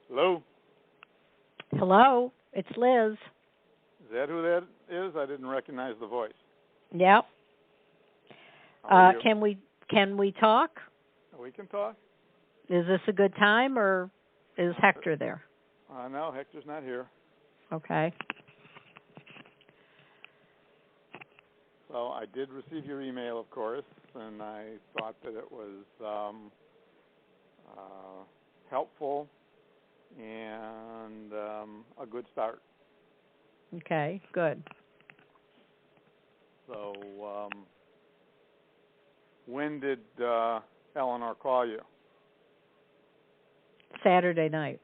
Hello? Hello, it's Liz. Is that who that is? I didn't recognize the voice. Yep. How are you? Can we talk? We can talk. Is this a good time, or is Hector there? No, Hector's not here. Okay. So I did receive your email, of course, and I thought that it was helpful and a good start. Okay, good. So when did Eleanor call you? Saturday night.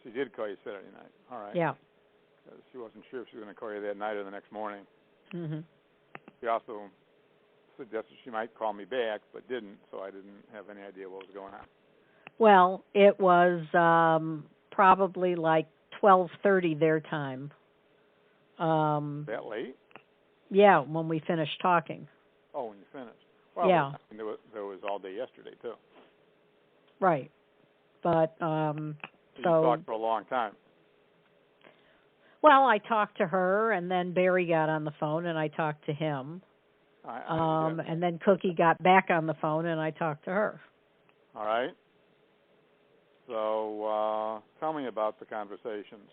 She did call you Saturday night. All right. Yeah. Because she wasn't sure if she was going to call you that night or the next morning. Mhm. She also suggested she might call me back, but didn't, so I didn't have any idea what was going on. Well, it was probably like 12:30 their time. That late? Yeah, when we finished talking. Oh, when you finished. Well, yeah. I mean, there was all day yesterday too. Right. But So you talked for a long time. Well, I talked to her, and then Barry got on the phone, and I talked to him. And then Cookie got back on the phone, and I talked to her. All right. So tell me about the conversations.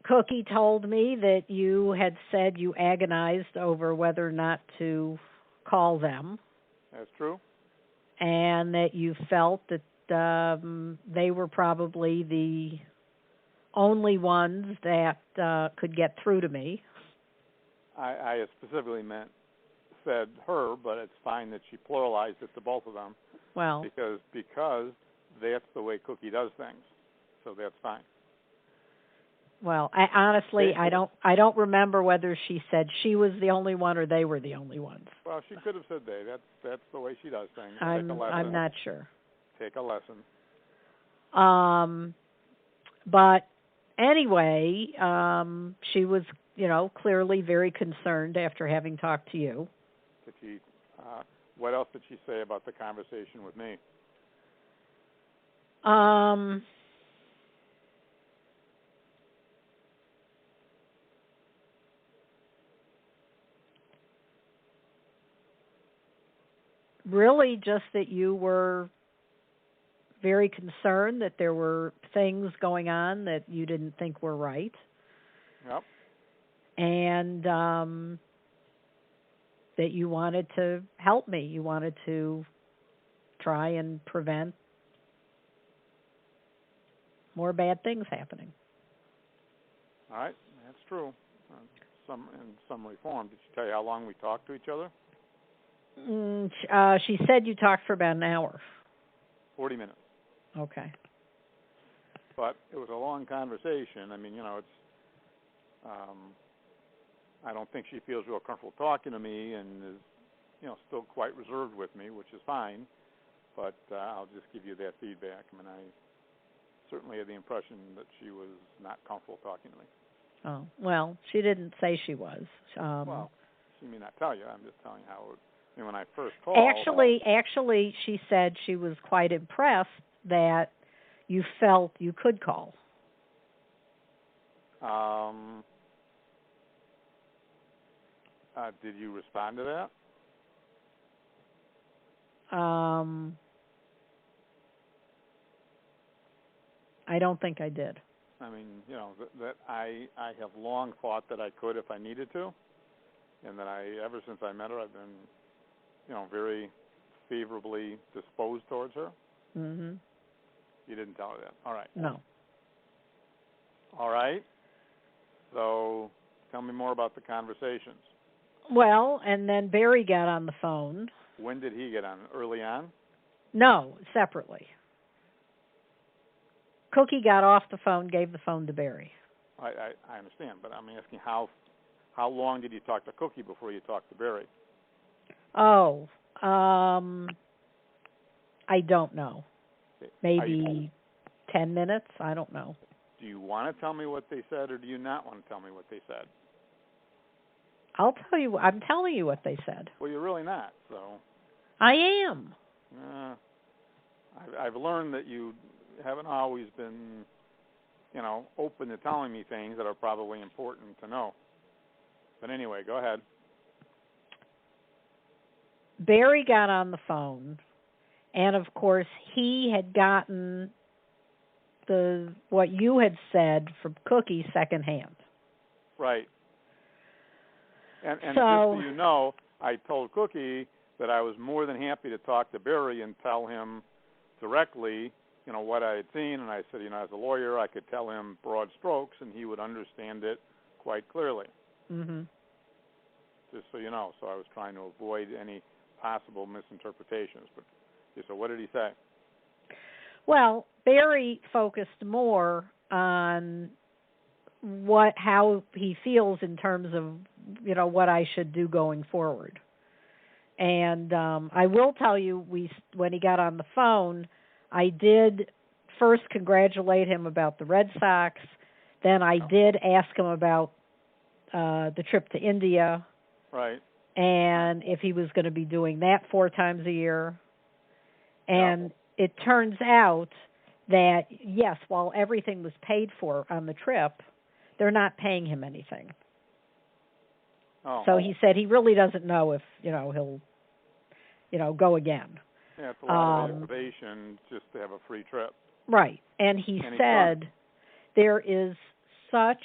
Cookie told me that you had said you agonized over whether or not to call them. That's true. And that you felt that they were probably the only ones that could get through to me. I specifically said her, but it's fine that she pluralized it to both of them. Well, because that's the way Cookie does things, so that's fine. Well, I don't remember whether she said she was the only one or they were the only ones. Well, she could have said they. That's the way she does things. I'm not sure. Take a lesson. But anyway, she was, clearly very concerned after having talked to you. Did she? What else did she say about the conversation with me? Really, just that you were very concerned that there were things going on that you didn't think were right. Yep. And that you wanted to help me. You wanted to try and prevent more bad things happening. All right, that's true. In some form. Did she tell you how long we talked to each other? She said you talked for about an hour. 40 minutes. Okay. But it was a long conversation. I mean, it's. I don't think she feels real comfortable talking to me, and is, still quite reserved with me, which is fine. But I'll just give you that feedback. I mean, I certainly had the impression that she was not comfortable talking to me. Oh, well, she didn't say she was. Well, she may not tell you. I'm just telling you how it. I mean, when I first called. Actually, she said she was quite impressed that you felt you could call. Did you respond to that? I don't think I did. I mean, that I have long thought that I could if I needed to, and that ever since I met her, I've been, very favorably disposed towards her. Mm-hmm. You didn't tell her that. All right. No. All right. So tell me more about the conversations. Well, and then Barry got on the phone. When did he get on? Early on? No, separately. Cookie got off the phone, gave the phone to Barry. I understand, but I'm asking how long did you talk to Cookie before you talked to Barry? Oh, I don't know. Maybe 10 minutes? I don't know. Do you want to tell me what they said, or do you not want to tell me what they said? I'll tell you. I'm telling you what they said. Well, you're really not, so. I am. I've learned that you haven't always been, open to telling me things that are probably important to know. But anyway, go ahead. Barry got on the phone, and of course he had gotten what you had said from Cookie secondhand. Right. And so, just so you know, I told Cookie that I was more than happy to talk to Barry and tell him directly, what I had seen. And I said, as a lawyer, I could tell him broad strokes, and he would understand it quite clearly. Mm-hmm. Just so you know. So I was trying to avoid any possible misinterpretations. But so what did he say? Well, Barry focused more on how he feels in terms of, what I should do going forward. And I will tell you, when he got on the phone, I did first congratulate him about the Red Sox. Then I did ask him about the trip to India. Right. And if he was going to be doing that 4 times a year. And it turns out that, yes, while everything was paid for on the trip, they're not paying him anything. Oh. So he said he really doesn't know if, he'll, go again. Yeah, it's a lot of aggravation just to have a free trip. Right. And he said there is such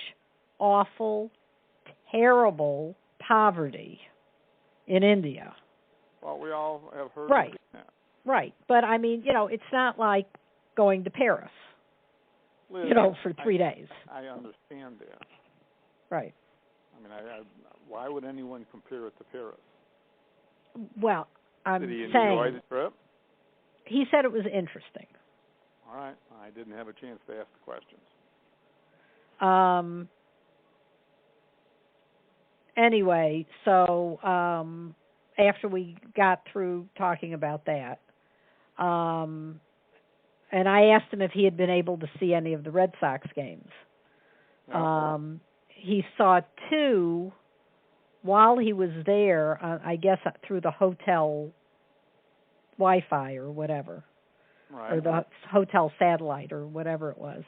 awful, terrible poverty in India. Well, we all have heard right. of that. Right. But, I mean, it's not like going to Paris, Liz, for 3 days. I understand that. Right. I mean, why would anyone compare it to Paris? Well, I'm Did he saying... enjoy the trip? He said it was interesting. All right. I didn't have a chance to ask the questions. Anyway, so after we got through talking about that, and I asked him if he had been able to see any of the Red Sox games. He saw 2 while he was there, I guess through the hotel Wi-Fi or whatever, right. or the hotel satellite or whatever it was.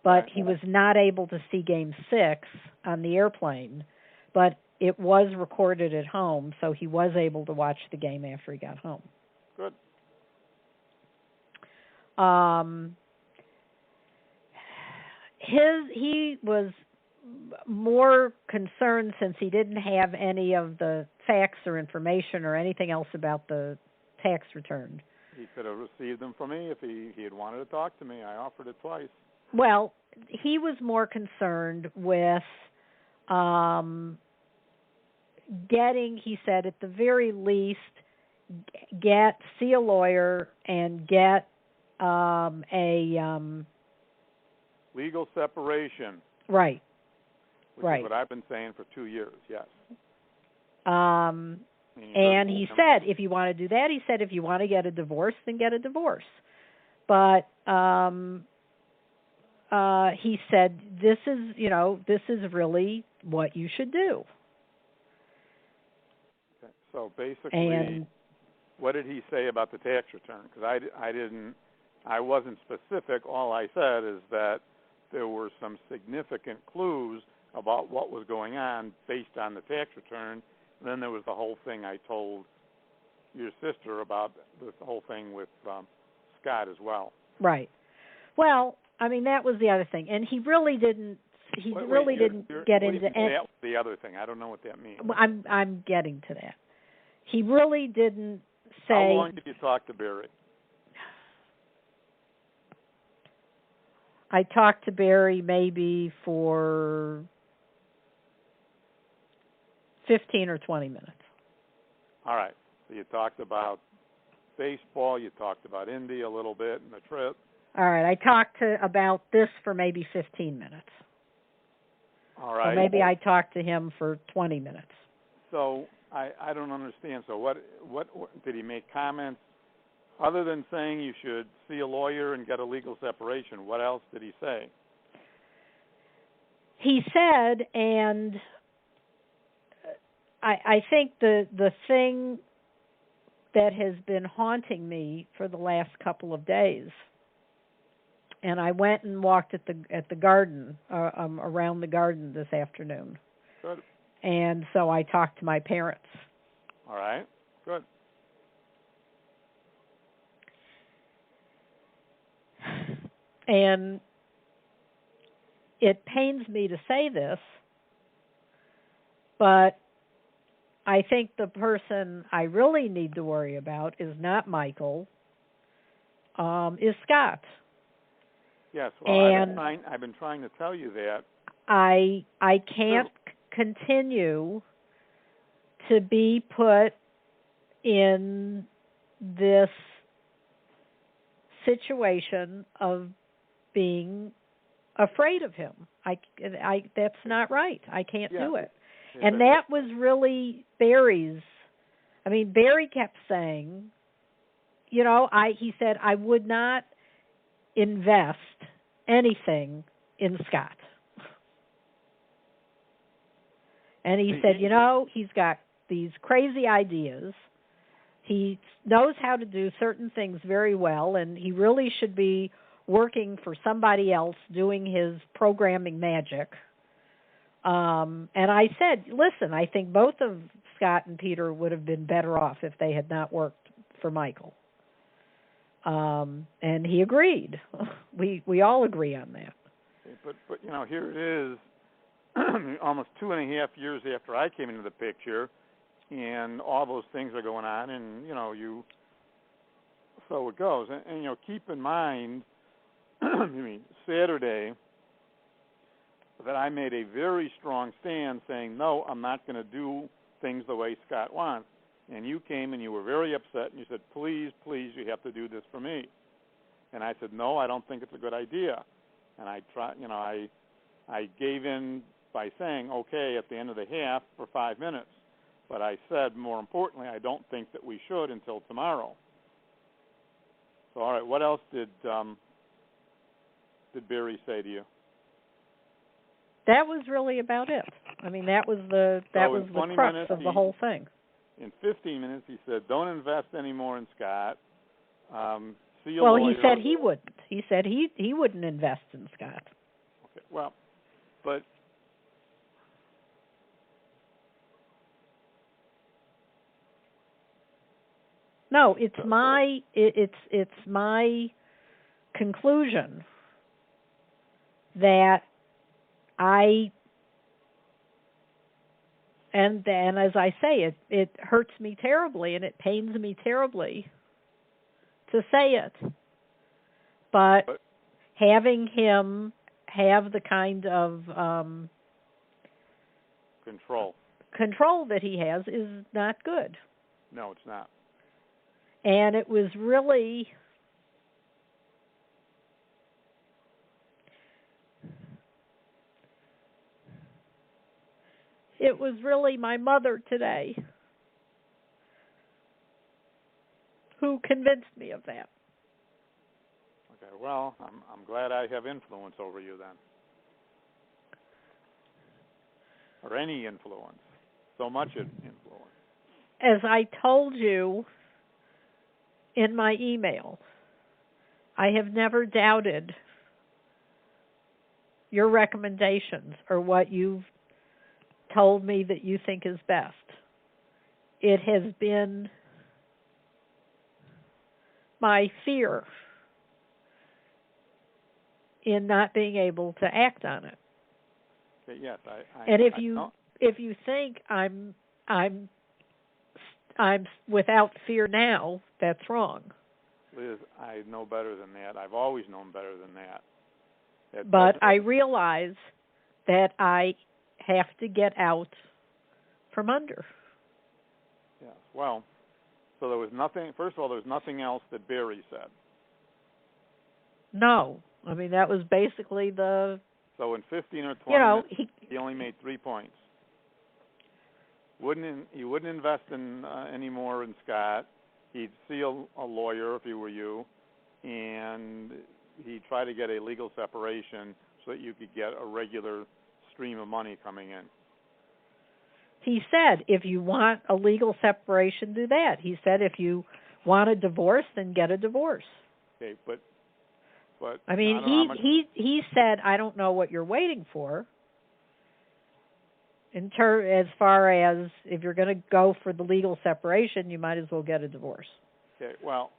But he was not able to see Game 6 on the airplane, but it was recorded at home, so he was able to watch the game after he got home. Good. He was more concerned since he didn't have any of the facts or information or anything else about the tax return. He could have received them from me if he had wanted to talk to me. I offered it twice. Well, he was more concerned with getting, he said, at the very least, see a lawyer and get legal separation. Right. Which is what I've been saying for 2 years, yes. And he said, if you want to do that, he said, if you want to get a divorce, then get a divorce. But he said, this is really what you should do. Okay. So basically, what did he say about the tax return? Because I wasn't specific. All I said is that there were some significant clues about what was going on based on the tax return. And then there was the whole thing I told your sister about, the whole thing with Scott as well. Right. Well, I mean, that was the other thing. And he really didn't get into that. The other thing, I don't know what that means. I'm getting to that. He really didn't say. How long did you talk to Barry? I talked to Barry maybe for 15 or 20 minutes. All right. So you talked about baseball, you talked about India a little bit and the trip. All right. I talked about this for maybe 15 minutes. All right. So maybe I talked to him for 20 minutes. So I don't understand. So what did he make comments other than saying you should see a lawyer and get a legal separation? What else did he say? He said, and I think the thing that has been haunting me for the last couple of days. And I went and walked at the garden, around the garden this afternoon. Good. And so I talked to my parents. All right. Good. And it pains me to say this, but I think the person I really need to worry about is not Michael, is Scott. Yes. Well, And I've been trying to tell you that. I can't continue to be put in this situation of being afraid of him. That's not right. I can't do it. And that was really Barry's. I mean, Barry kept saying, he said, I would not invest anything in Scott. And he said, he's got these crazy ideas. He knows how to do certain things very well, and he really should be working for somebody else doing his programming magic. And I said, listen, I think both of Scott and Peter would have been better off if they had not worked for Michael. And he agreed. We all agree on that. But here it is, almost 2.5 years after I came into the picture, and all those things are going on, and so it goes. And keep in mind, Saturday, that I made a very strong stand saying, no, I'm not going to do things the way Scott wants. And you came and you were very upset, and you said, please, you have to do this for me. And I said, no, I don't think it's a good idea. And I gave in by saying, okay, at the end of the half for 5 minutes. But I said, more importantly, I don't think that we should until tomorrow. So, all right, what else did Barry say to you? That was really about it. I mean, that was the crux of the whole thing. In 15 minutes, he said, don't invest any more in Scott. See a lawyer. Well, he said he wouldn't. He said he wouldn't invest in Scott. Okay, well, but no, it's my conclusion that and then, as I say, it hurts me terribly and it pains me terribly to say it. But having him have the kind of control that he has is not good. No, it's not. And it was really my mother today who convinced me of that. Okay, well, I'm glad I have influence over you then. Or any influence. So much influence. As I told you in my email, I have never doubted your recommendations or what you've told me that you think is best. It has been my fear in not being able to act on it. Okay, yes, and if you think I'm without fear now, that's wrong. Liz, I know better than that. I've always known better than that. But I realize that I have to get out from under. Yes. Well, so there was nothing. First of all, there was nothing else that Barry said. No, I mean that was basically the. So in 15 or 20 minutes, he only made 3 points. He wouldn't invest in any more in Scott. He'd see a lawyer if he were you, and he'd try to get a legal separation so that you could get a regular stream of money coming in. He said, if you want a legal separation, do that. He said, if you want a divorce, then get a divorce. Okay, but I mean, he said, I don't know what you're waiting for. As far as if you're going to go for the legal separation, you might as well get a divorce. Okay, well,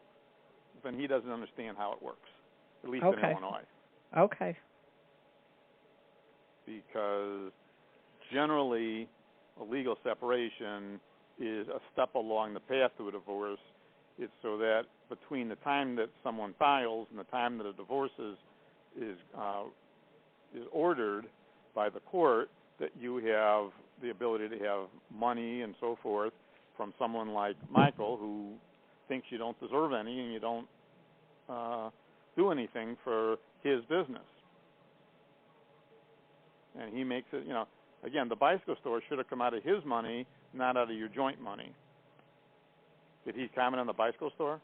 then he doesn't understand how it works, at least in Illinois. Okay. Because generally, a legal separation is a step along the path to a divorce. It's so that between the time that someone files and the time that a divorce is ordered by the court, that you have the ability to have money and so forth from someone like Michael, who thinks you don't deserve any and you don't do anything for his business. And he makes it, again, the bicycle store should have come out of his money, not out of your joint money. Did he comment on the bicycle store?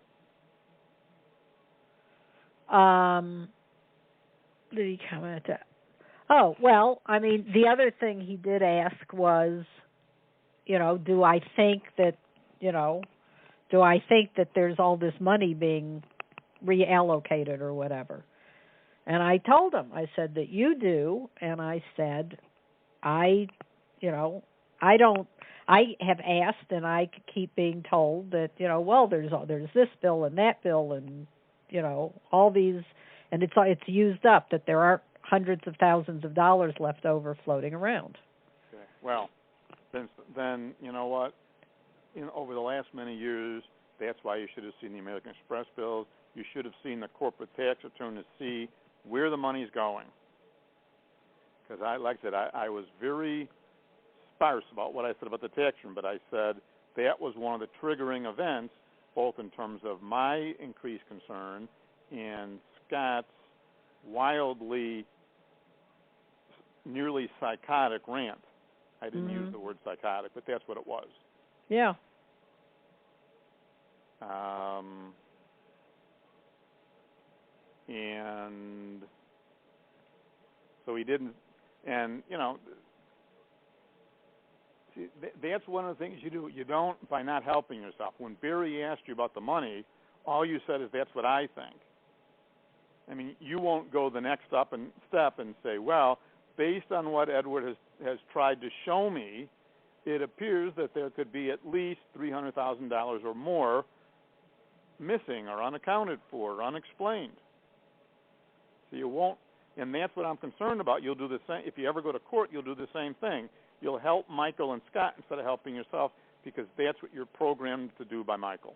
Did he comment that? Oh, well, I mean, the other thing he did ask was, do I think that there's all this money being reallocated or whatever? And I told him, I said that you do, and I said, I have asked, and I keep being told that, well, there's this bill and that bill, and all these, and it's used up, that there aren't hundreds of thousands of dollars left over floating around. Okay. Well, then you know what? Over the last many years, that's why you should have seen the American Express bills. You should have seen the corporate tax return to see where the money's going. Because like I said, I was very sparse about what I said about the tax return, but I said that was one of the triggering events, both in terms of my increased concern and Scott's wildly, nearly psychotic rant. I didn't use the word psychotic, but that's what it was. Yeah. And so he didn't, and see, that's one of the things you do. You don't, by not helping yourself. When Barry asked you about the money, all you said is, that's what I think. I mean, you won't go the next step and say, well, based on what Edward has tried to show me, it appears that there could be at least $300,000 or more missing or unaccounted for or unexplained. So you won't, and that's what I'm concerned about. You'll do the same. If you ever go to court, you'll do the same thing. You'll help Michael and Scott instead of helping yourself, because that's what you're programmed to do by Michael.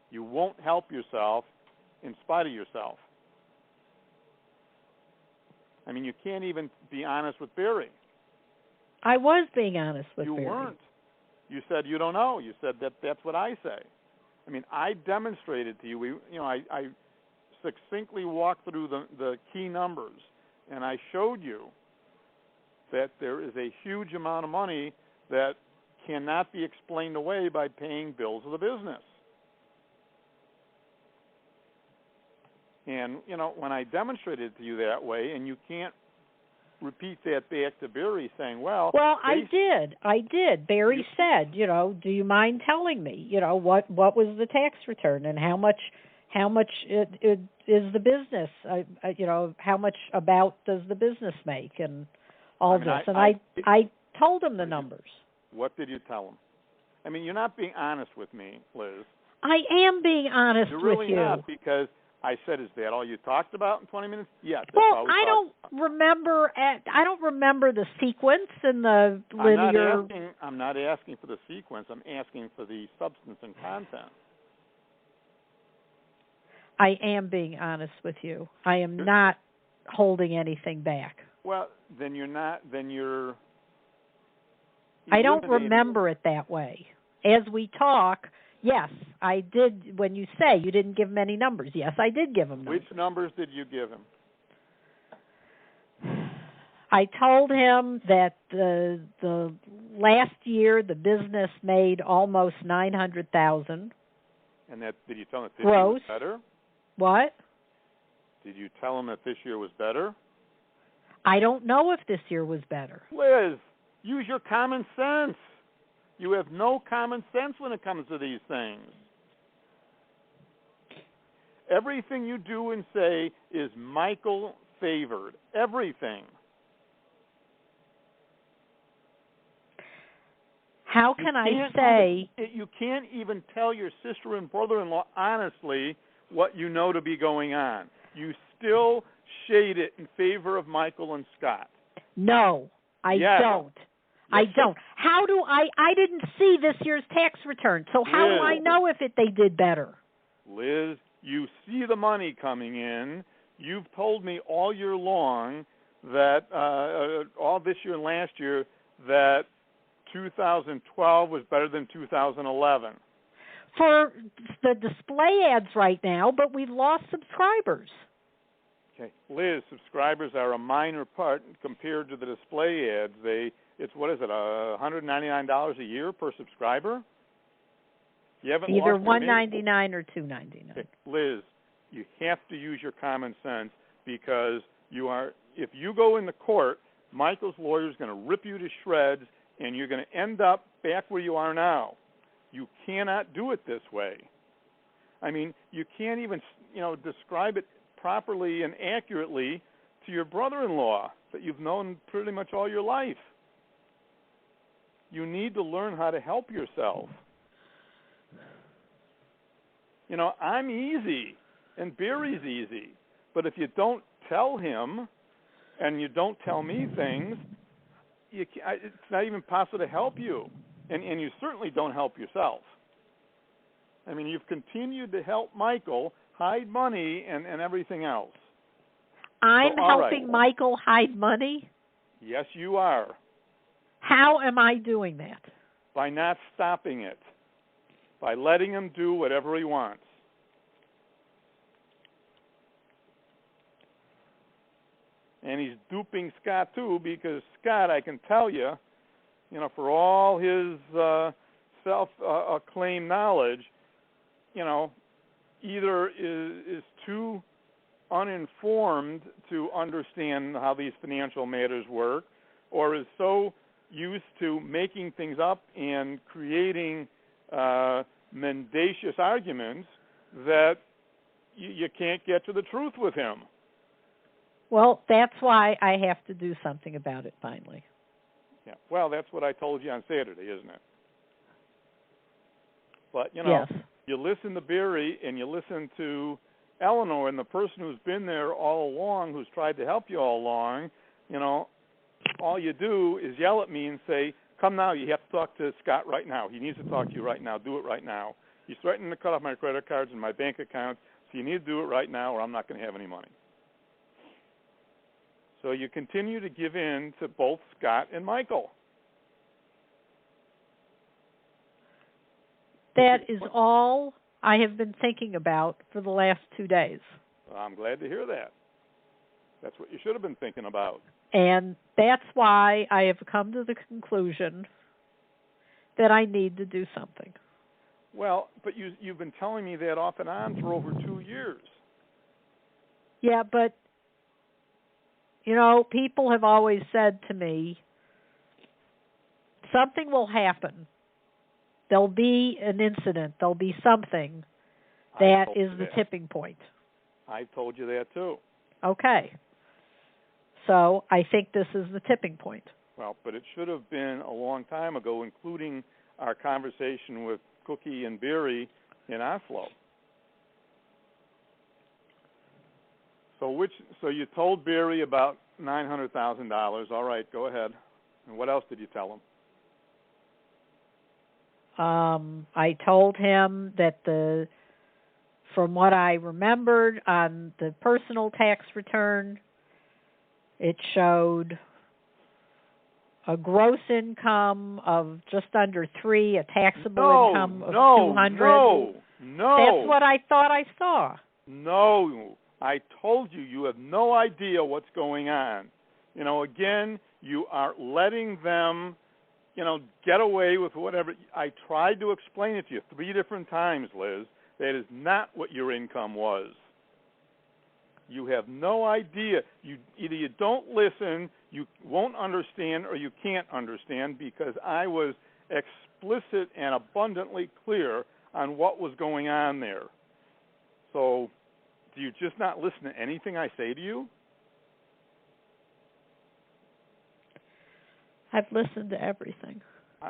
You won't help yourself in spite of yourself. I mean, you can't even be honest with Barry. I was being honest with Barry. You weren't. You said you don't know. You said that's what I say. I mean, I demonstrated to you. I succinctly walked through the key numbers, and I showed you that there is a huge amount of money that cannot be explained away by paying bills of the business. And, when I demonstrated it to you that way, and you can't repeat that back to Barry saying, well, I did. Barry said, do you mind telling me, what was the tax return and how much it is the business, how much about does the business make and all this. And I told him the numbers. What did you tell him? I mean, you're not being honest with me, Liz. I am being honest with you. You're really not, because I said, is that all you talked about in 20 minutes? Yes. Well, I don't remember the sequence and the linear. I'm not asking for the sequence. I'm asking for the substance and content. I am being honest with you. I am not holding anything back. Well, then you're not. Then you're. I don't remember it that way. As we talk. Yes, I did. When you say you didn't give him any numbers, yes, I did give him numbers. Which numbers did you give him? I told him that the last year the business made almost $900,000. And that, did you tell him that this year was better? What? Did you tell him that this year was better? I don't know if this year was better. Liz, Use your common sense. You have no common sense when it comes to these things. Everything you do and say is Michael favored. Everything. How can I say... You can't even tell your sister and brother-in-law honestly what you know to be going on. You still shade it in favor of Michael and Scott. No, I don't. I don't. How do I didn't see this year's tax return, so how do I know if they did better? Liz, you see the money coming in. You've told me all year long that, all this year and last year, that 2012 was better than 2011. For the display ads right now, but we've lost subscribers. Okay, Liz, subscribers are a minor part compared to the display ads. It's what is it, $199 a year per subscriber? You haven't either lost $199 or $299. Okay, Liz, you have to use your common sense because if you go into court, Michael's lawyer is going to rip you to shreds, and you're going to end up back where you are now. You cannot do it this way. I mean, you can't even, describe it properly and accurately to your brother-in-law that you've known pretty much all your life. You need to learn how to help yourself. I'm easy, and Barry's easy. But if you don't tell him, and you don't tell me things, it's not even possible to help you. And you certainly don't help yourself. I mean, you've continued to help Michael hide money and everything else. I'm helping Michael hide money? Yes, you are. How am I doing that? By not stopping it. By letting him do whatever he wants. And he's duping Scott, too, because Scott, I can tell you, for all his self-acclaimed knowledge, either is too uninformed to understand how these financial matters work, or is so used to making things up and creating mendacious arguments that you can't get to the truth with him. Well, that's why I have to do something about it finally. Yeah. Well, that's what I told you on Saturday, isn't it? But, yes. You listen to Barry and you listen to Eleanor, and the person who's been there all along, who's tried to help you all along, all you do is yell at me and say, come now, you have to talk to Scott right now. He needs to talk to you right now. Do it right now. He's threatening to cut off my credit cards and my bank accounts, so you need to do it right now or I'm not going to have any money. So you continue to give in to both Scott and Michael. That is all I have been thinking about for the last 2 days. Well, I'm glad to hear that. That's what you should have been thinking about. And that's why I have come to the conclusion that I need to do something. Well, but you've been telling me that off and on for over 2 years. Yeah, but, people have always said to me, something will happen. There'll be an incident. There'll be something that is the tipping point. I told you that too. Okay. So I think this is the tipping point. Well, but it should have been a long time ago, including our conversation with Cookie and Barry in Oslo. So you told Barry about $900,000. All right, go ahead. And what else did you tell him? I told him that from what I remembered on the personal tax return, it showed a gross income of just under 3, a taxable income of 200. No. That's what I thought I saw. No, I told you have no idea what's going on. Again, you are letting them, get away with whatever. I tried to explain it to you 3 different times, Liz. That is not what your income was. You have no idea. Either you don't listen, you won't understand, or you can't understand, because I was explicit and abundantly clear on what was going on there. So, do you just not listen to anything I say to you? I've listened to everything.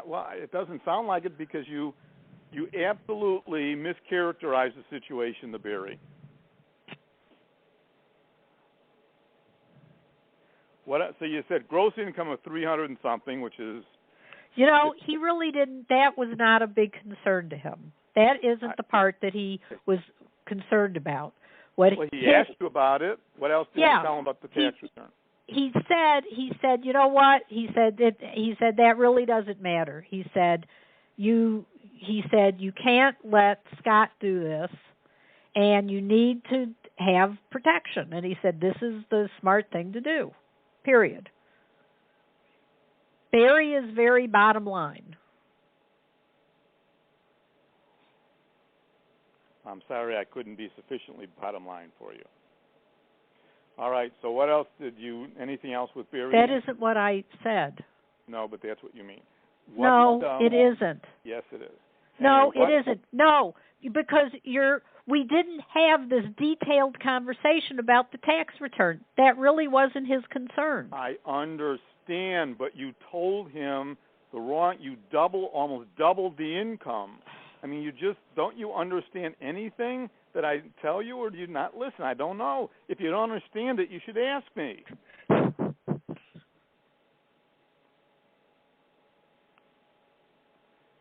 Well, it doesn't sound like it, because you absolutely mischaracterized the situation to Barry. So you said gross income of 300 and something, which is... You know, he really didn't. That was not a big concern to him. That isn't the part that he was concerned about. Well, he asked you about it. What else did you tell him about the tax return? He said, you know what? He said that really doesn't matter. He said you can't let Scott do this, and you need to have protection. And he said this is the smart thing to do. Period. Barry is very bottom line. I'm sorry I couldn't be sufficiently bottom line for you. All right, so what else anything else with Barry? That isn't what I said. No, but that's what you mean. It isn't. Yes, it is. No, it isn't. No, because we didn't have this detailed conversation about the tax return. That really wasn't his concern. I understand, but you told him you almost doubled the income. I mean, don't you understand anything that I tell you, or do you not listen? I don't know. If you don't understand it, you should ask me. I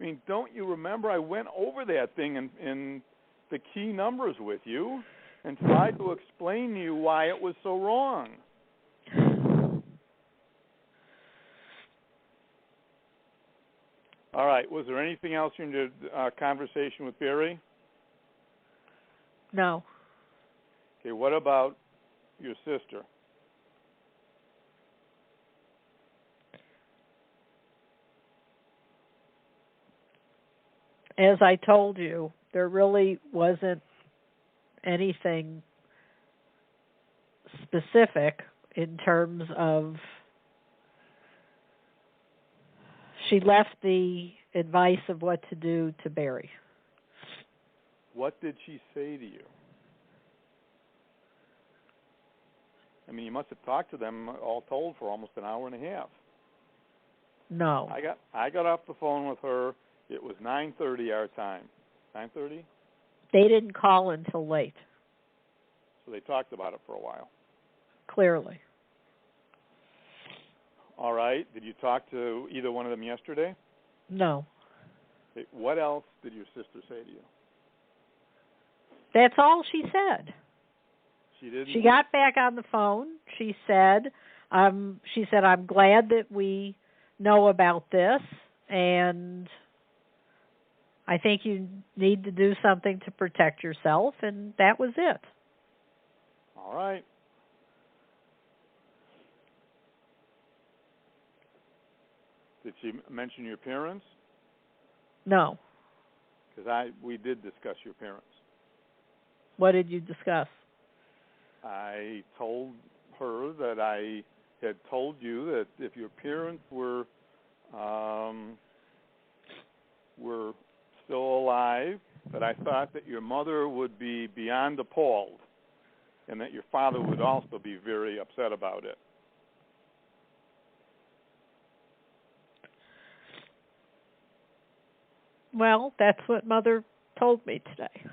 mean, don't you remember I went over that thing in the key numbers with you and tried to explain to you why it was so wrong? All right. Was there anything else in your conversation with Barry? No. Okay. What about your sister? As I told you, there really wasn't anything specific in terms of she left the advice of what to do to Barry. What did she say to you? I mean, you must have talked to them all told for almost an hour and a half. No. I got off the phone with her. It was 9:30 our time. 9:30? They didn't call until late. So they talked about it for a while. Clearly. All right. Did you talk to either one of them yesterday? No. Okay. What else did your sister say to you? That's all she said. She didn't? She got back on the phone. She said, I'm glad that we know about this, and I think you need to do something to protect yourself, and that was it. All right. Did she mention your parents? No. Because we did discuss your parents. What did you discuss? I told her that I had told you that if your parents were still alive, that I thought that your mother would be beyond appalled, and that your father would also be very upset about it. Well, that's what Mother told me today.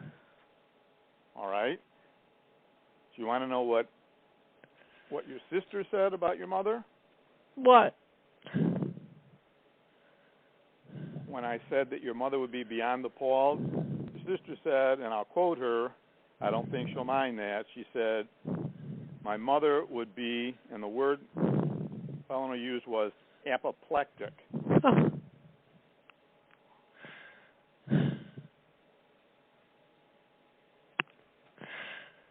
All right. Do you want to know what your sister said about your mother? What? When I said that your mother would be beyond appalled, your sister said, and I'll quote her, I don't think she'll mind that, she said, my mother would be, and the word Eleanor used was apoplectic. Oh.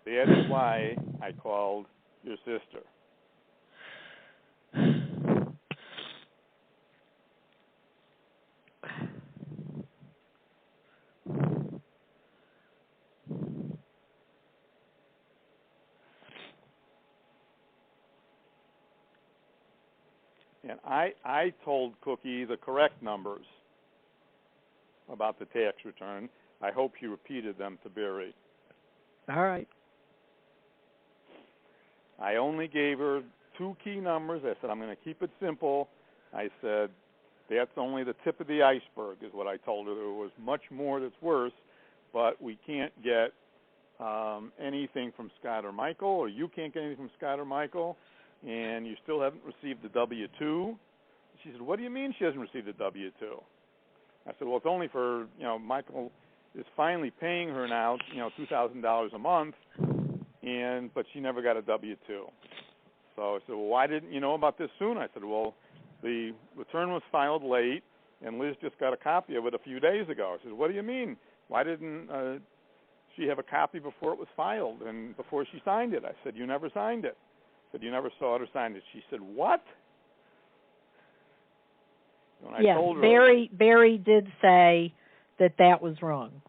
That is why I called your sister. And I told Cookie the correct numbers about the tax return. I hope she repeated them to Barry. All right. I only gave her 2 key numbers. I said, I'm going to keep it simple. I said, that's only the tip of the iceberg is what I told her. There was much more that's worse, but we can't get anything from Scott or Michael, or you can't get anything from Scott or Michael, and you still haven't received the W-2. She said, what do you mean she hasn't received the W-2? I said, well, it's only for, Michael is finally paying her now, $2,000 a month, but she never got a W-2. So I said, well, why didn't you know about this soon? I said, well, the return was filed late, and Liz just got a copy of it a few days ago. I said, what do you mean? Why didn't she have a copy before it was filed and before she signed it? I said, you never signed it. I said, you never saw it or signed it. She said, what? When I told her, Barry did say that was wrong.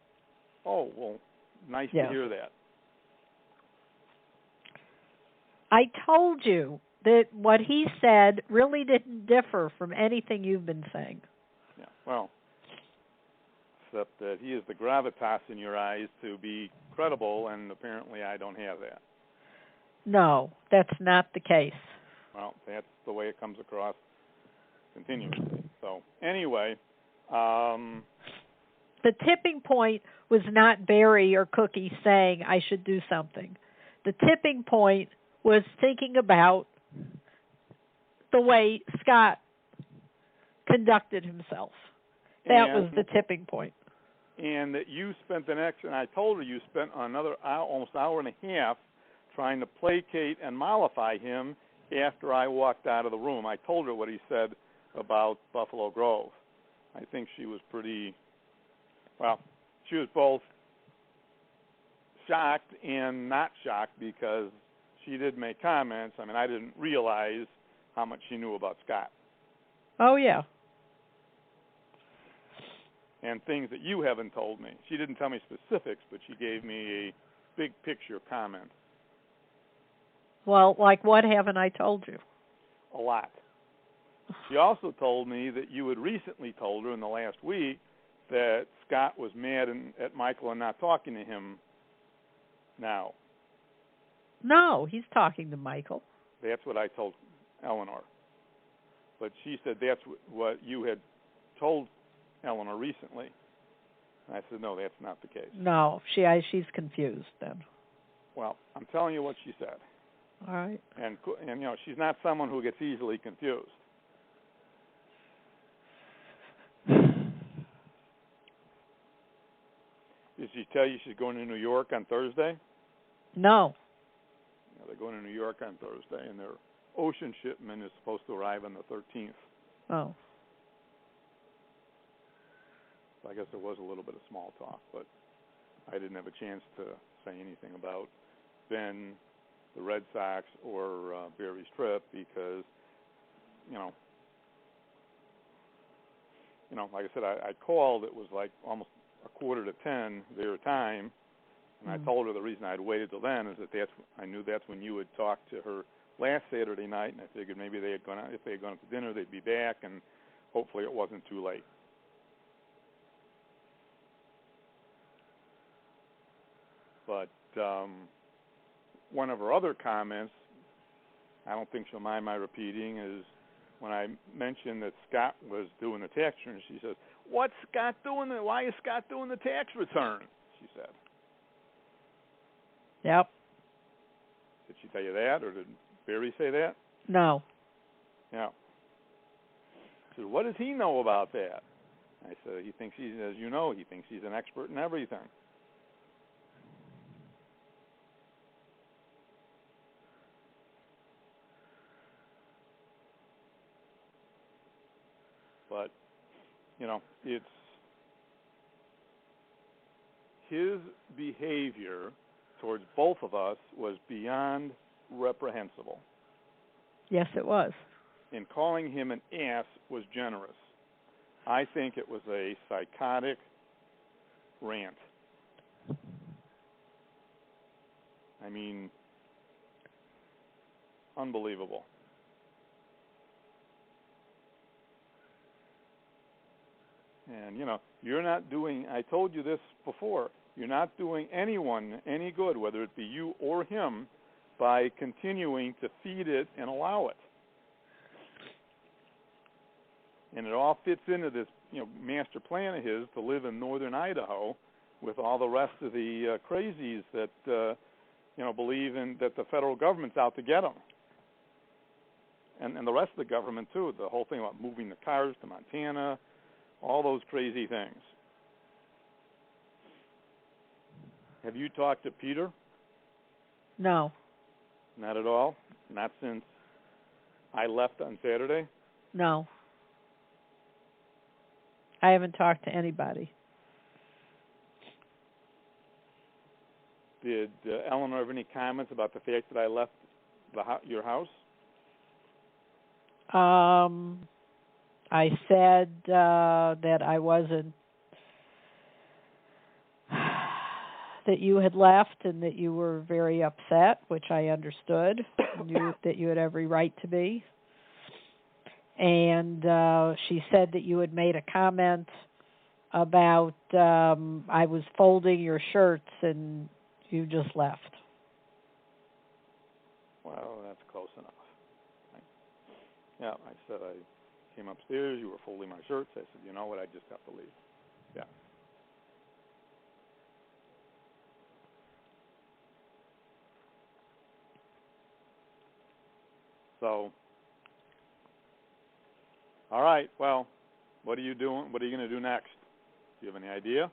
Oh, well, nice to hear that. I told you that what he said really didn't differ from anything you've been saying. Yeah, well, except that he is the gravitas in your eyes to be credible, and apparently I don't have that. No, that's not the case. Well, that's the way it comes across continuously. So, anyway. The tipping point was not Barry or Cookie saying I should do something. The tipping point was thinking about the way Scott conducted himself. That was the tipping point. And that you spent and I told her you spent another almost hour and a half trying to placate and mollify him after I walked out of the room. I told her what he said about Buffalo Grove. I think she was she was both shocked and not shocked because she did make comments. I mean, I didn't realize how much she knew about Scott. Oh, yeah. And things that you haven't told me. She didn't tell me specifics, but she gave me a big picture comment. Well, like what haven't I told you? A lot. She also told me that you had recently told her in the last week that Scott was mad at Michael and not talking to him now. No, he's talking to Michael. That's what I told Eleanor. But she said that's what you had told Eleanor recently. And I said, no, that's not the case. No, she's confused then. Well, I'm telling you what she said. All right. And she's not someone who gets easily confused. Did she tell you she's going to New York on Thursday? No. They're going to New York on Thursday, and their ocean shipment is supposed to arrive on the 13th. Oh. So I guess there was a little bit of small talk, but I didn't have a chance to say anything about Ben, the Red Sox, or Barry's trip because, like I said, I called. It was like almost 9:45 their time, and I told her the reason I'd waited till then is that I knew that's when you had talked to her last Saturday night, and I figured maybe if they had gone out to dinner, they'd be back, and hopefully it wasn't too late. But one of her other comments, I don't think she'll mind my repeating, is when I mentioned that Scott was doing the tax return, she says, "What's Scott doing? Why is Scott doing the tax return?" she said. Yep. Did she tell you that, or did Barry say that? No. Yeah. She said, "What does he know about that?" I said, he thinks he thinks he's an expert in everything. But, it's his behavior towards both of us was beyond reprehensible. Yes, it was. And calling him an ass was generous. I think it was a psychotic rant. I mean, unbelievable. And, you're not doing, I told you this before, you're not doing anyone any good, whether it be you or him, by continuing to feed it and allow it. And it all fits into this, master plan of his to live in northern Idaho with all the rest of the crazies that, believe in that the federal government's out to get them. And the rest of the government, too. The whole thing about moving the cars to Montana, all those crazy things. Have you talked to Peter? No. Not at all? Not since I left on Saturday? No. I haven't talked to anybody. Did Eleanor have any comments about the fact that I left your house? I said that I wasn't, that you had left and that you were very upset, which I understood, knew that you had every right to be. And she said that you had made a comment about I was folding your shirts and you just left. Well, that's close enough. I said I came upstairs, you were folding my shirts. I said, you know what, I just have to leave. Yeah. So, all right, well, what are you doing? What are you going to do next? Do you have any idea?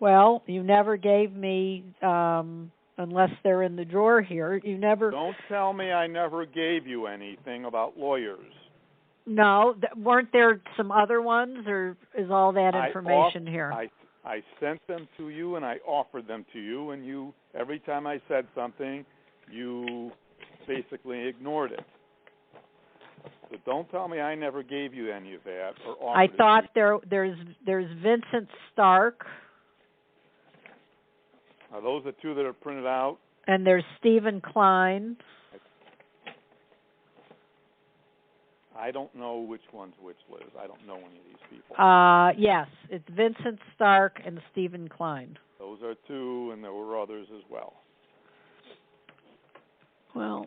Well, you never gave me, unless they're in the drawer here, you never... Don't tell me I never gave you anything about lawyers. No, weren't there some other ones, or is all that information here? I sent them to you, and I offered them to you, and you, every time I said something, you basically ignored it. So don't tell me I never gave you any of that or offered I it thought to you. there's Vincent Stark. Are those the two that are printed out? And there's Stephen Klein. I don't know which one's which, Liz. I don't know any of these people. Yes, it's Vincent Stark and Stephen Klein. Those are two, and there were others as well. Well.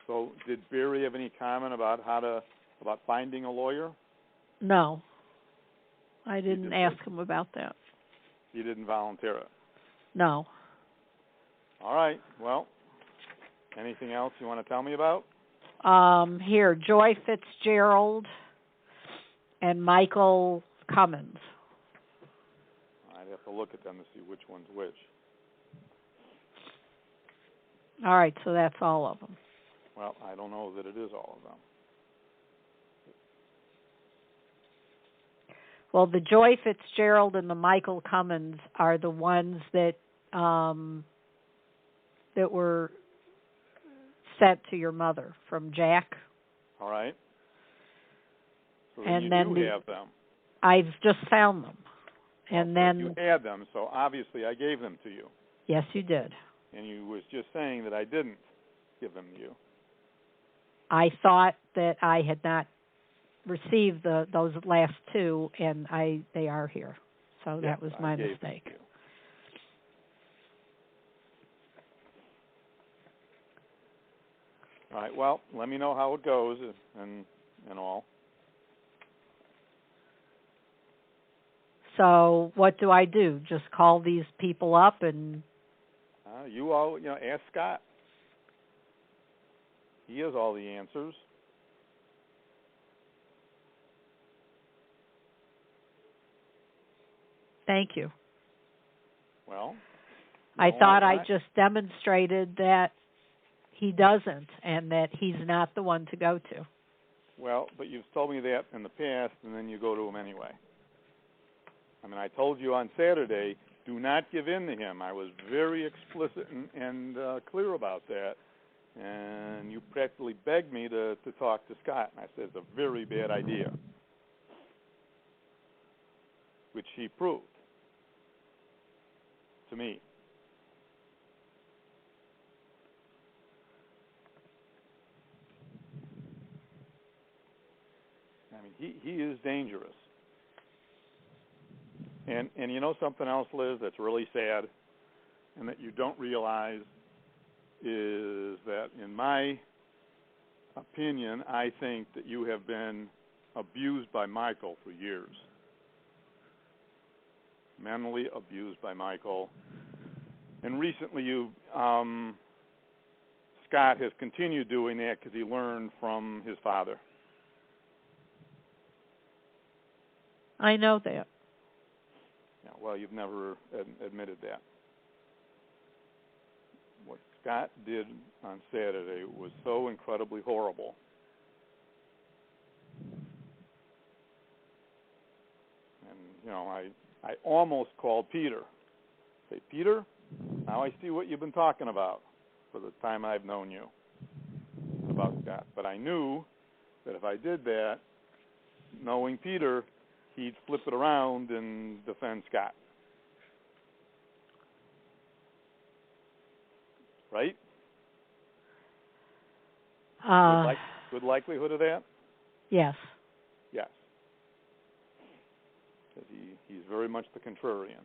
So did Barry have any comment about about finding a lawyer? No. I didn't ask him about that. He didn't volunteer it? No. All right. Well, anything else you want to tell me about? Here, Joy Fitzgerald and Michael Cummins. I'd have to look at them to see which one's which. All right, so that's all of them. Well, I don't know that it is all of them. Well, the Joy Fitzgerald and the Michael Cummins are the ones that that were sent to your mother from Jack. All right. So and you then do have them. I've just found them. And then you had them, so obviously I gave them to you. Yes, you did. And you was just saying that I didn't give them to you. I thought that I had not received those last two, and they are here. So yes, that was my mistake. All right, well, let me know how it goes and all. So what do I do? Just call these people up and... ask Scott. He has all the answers. Thank you. Well, I thought I just demonstrated that he doesn't and that he's not the one to go to. Well, but you've told me that in the past, and then you go to him anyway. I mean, I told you on Saturday, do not give in to him. I was very explicit and clear about that. And you practically begged me to talk to Scott. And I said, it's a very bad idea, which he proved to me. I mean, he is dangerous. And you know something else, Liz, that's really sad and that you don't realize is that, in my opinion, I think that you have been abused by Michael for years. Mentally abused by Michael. And recently Scott has continued doing that because he learned from his father. I know that. Yeah, well, you've never admitted that. What Scott did on Saturday was so incredibly horrible. And, you know, I almost called Peter. Say, Peter, now I see what you've been talking about for the time I've known you about Scott. But I knew that if I did that, knowing Peter, he'd flip it around and defend Scott. Right? Good likelihood of that? Yes. Yes. Because he's very much the contrarian.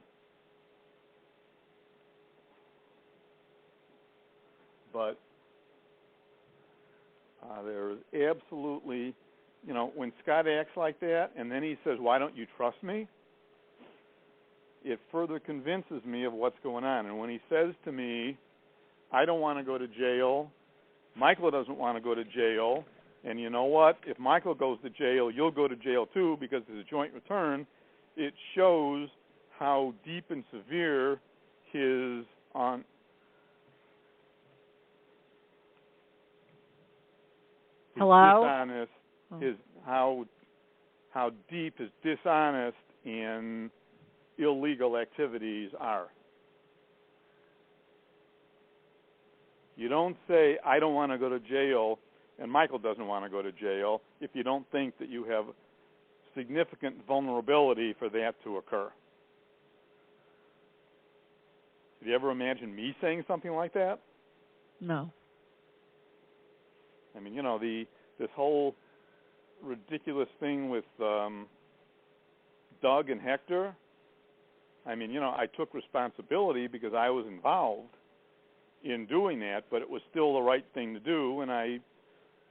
But there's absolutely, you know, when Scott acts like that and then he says, why don't you trust me? It further convinces me of what's going on. And when he says to me, I don't want to go to jail, Michael doesn't want to go to jail, and you know what? If Michael goes to jail, you'll go to jail too because it's a joint return. It shows how deep and severe his Hello? dishonest, how deep his dishonest and illegal activities are. You don't say, I don't want to go to jail, and Michael doesn't want to go to jail, if you don't think that you have significant vulnerability for that to occur. Did you ever imagine me saying something like that? No. I mean, you know, this whole ridiculous thing with Doug and Hector, I mean, you know, I took responsibility because I was involved in doing that, but it was still the right thing to do, and I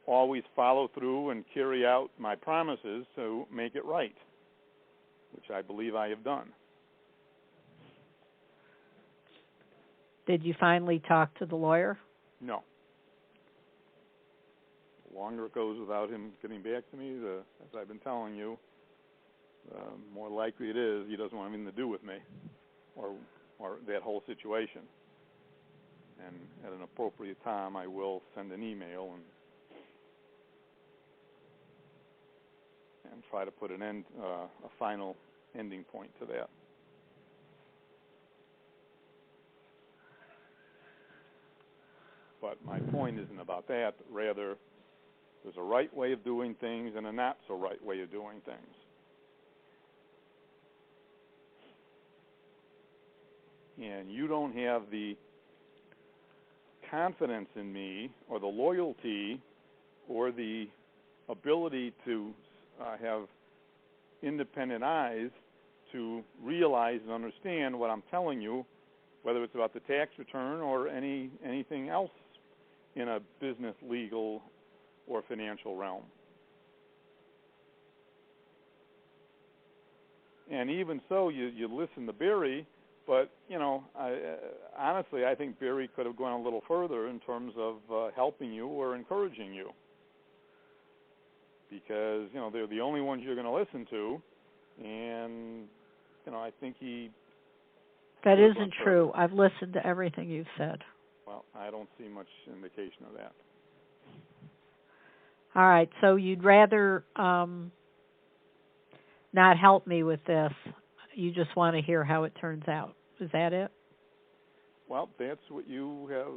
always follow through and carry out my promises to make it right, which I believe I have done. Did you finally talk to the lawyer? No. The longer it goes without him getting back to me, as I've been telling you, the more likely it is he doesn't want anything to do with me or that whole situation. And at an appropriate time, I will send an email and try to put a final ending point to that. But my point isn't about that, but rather there's a right way of doing things and a not so right way of doing things. And you don't have the confidence in me or the loyalty or the ability to have independent eyes to realize and understand what I'm telling you, whether it's about the tax return or anything else in a business, legal, or financial realm. And even so, you listen to Barry, but, you know, honestly, I think Barry could have gone a little further in terms of helping you or encouraging you. Because, you know, they're the only ones you're going to listen to. And, you know, I think he... That isn't true. I've listened to everything you've said. Well, I don't see much indication of that. All right, so you'd rather not help me with this. You just want to hear how it turns out. Is that it? Well, that's what you have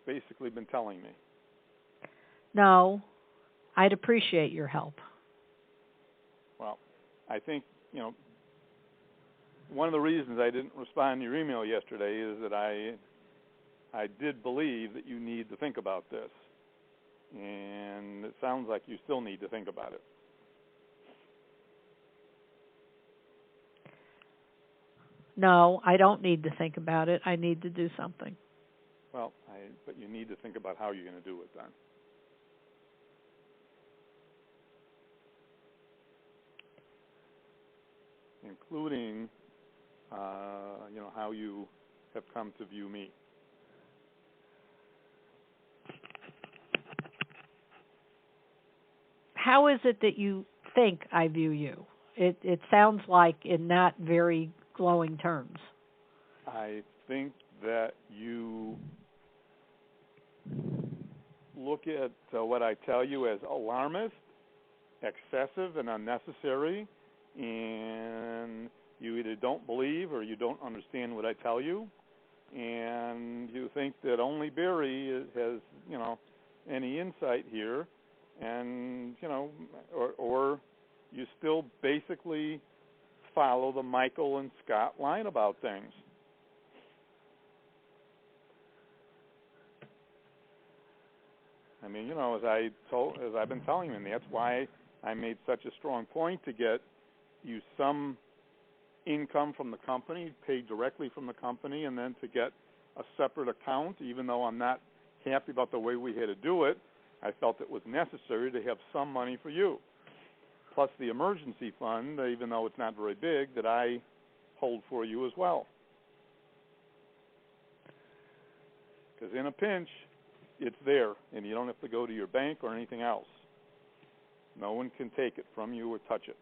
basically been telling me. No, I'd appreciate your help. Well, I think, you know, one of the reasons I didn't respond to your email yesterday is that I did believe that you need to think about this. And it sounds like you still need to think about it. No, I don't need to think about it. I need to do something. Well, but you need to think about how you're going to do it then. Including, how you have come to view me. How is it that you think I view you? It sounds like in not very glowing terms. I think that you look at what I tell you as alarmist, excessive, and unnecessary, and you either don't believe or you don't understand what I tell you, and you think that only Barry has, any insight here, and, or you still basically follow the Michael and Scott line about things. I mean, as I've been telling you, and that's why I made such a strong point to get you some income from the company, paid directly from the company, and then to get a separate account. Even though I'm not happy about the way we had to do it, I felt it was necessary to have some money for you. Plus the emergency fund, even though it's not very big, that I hold for you as well. Because in a pinch, it's there, and you don't have to go to your bank or anything else. No one can take it from you or touch it.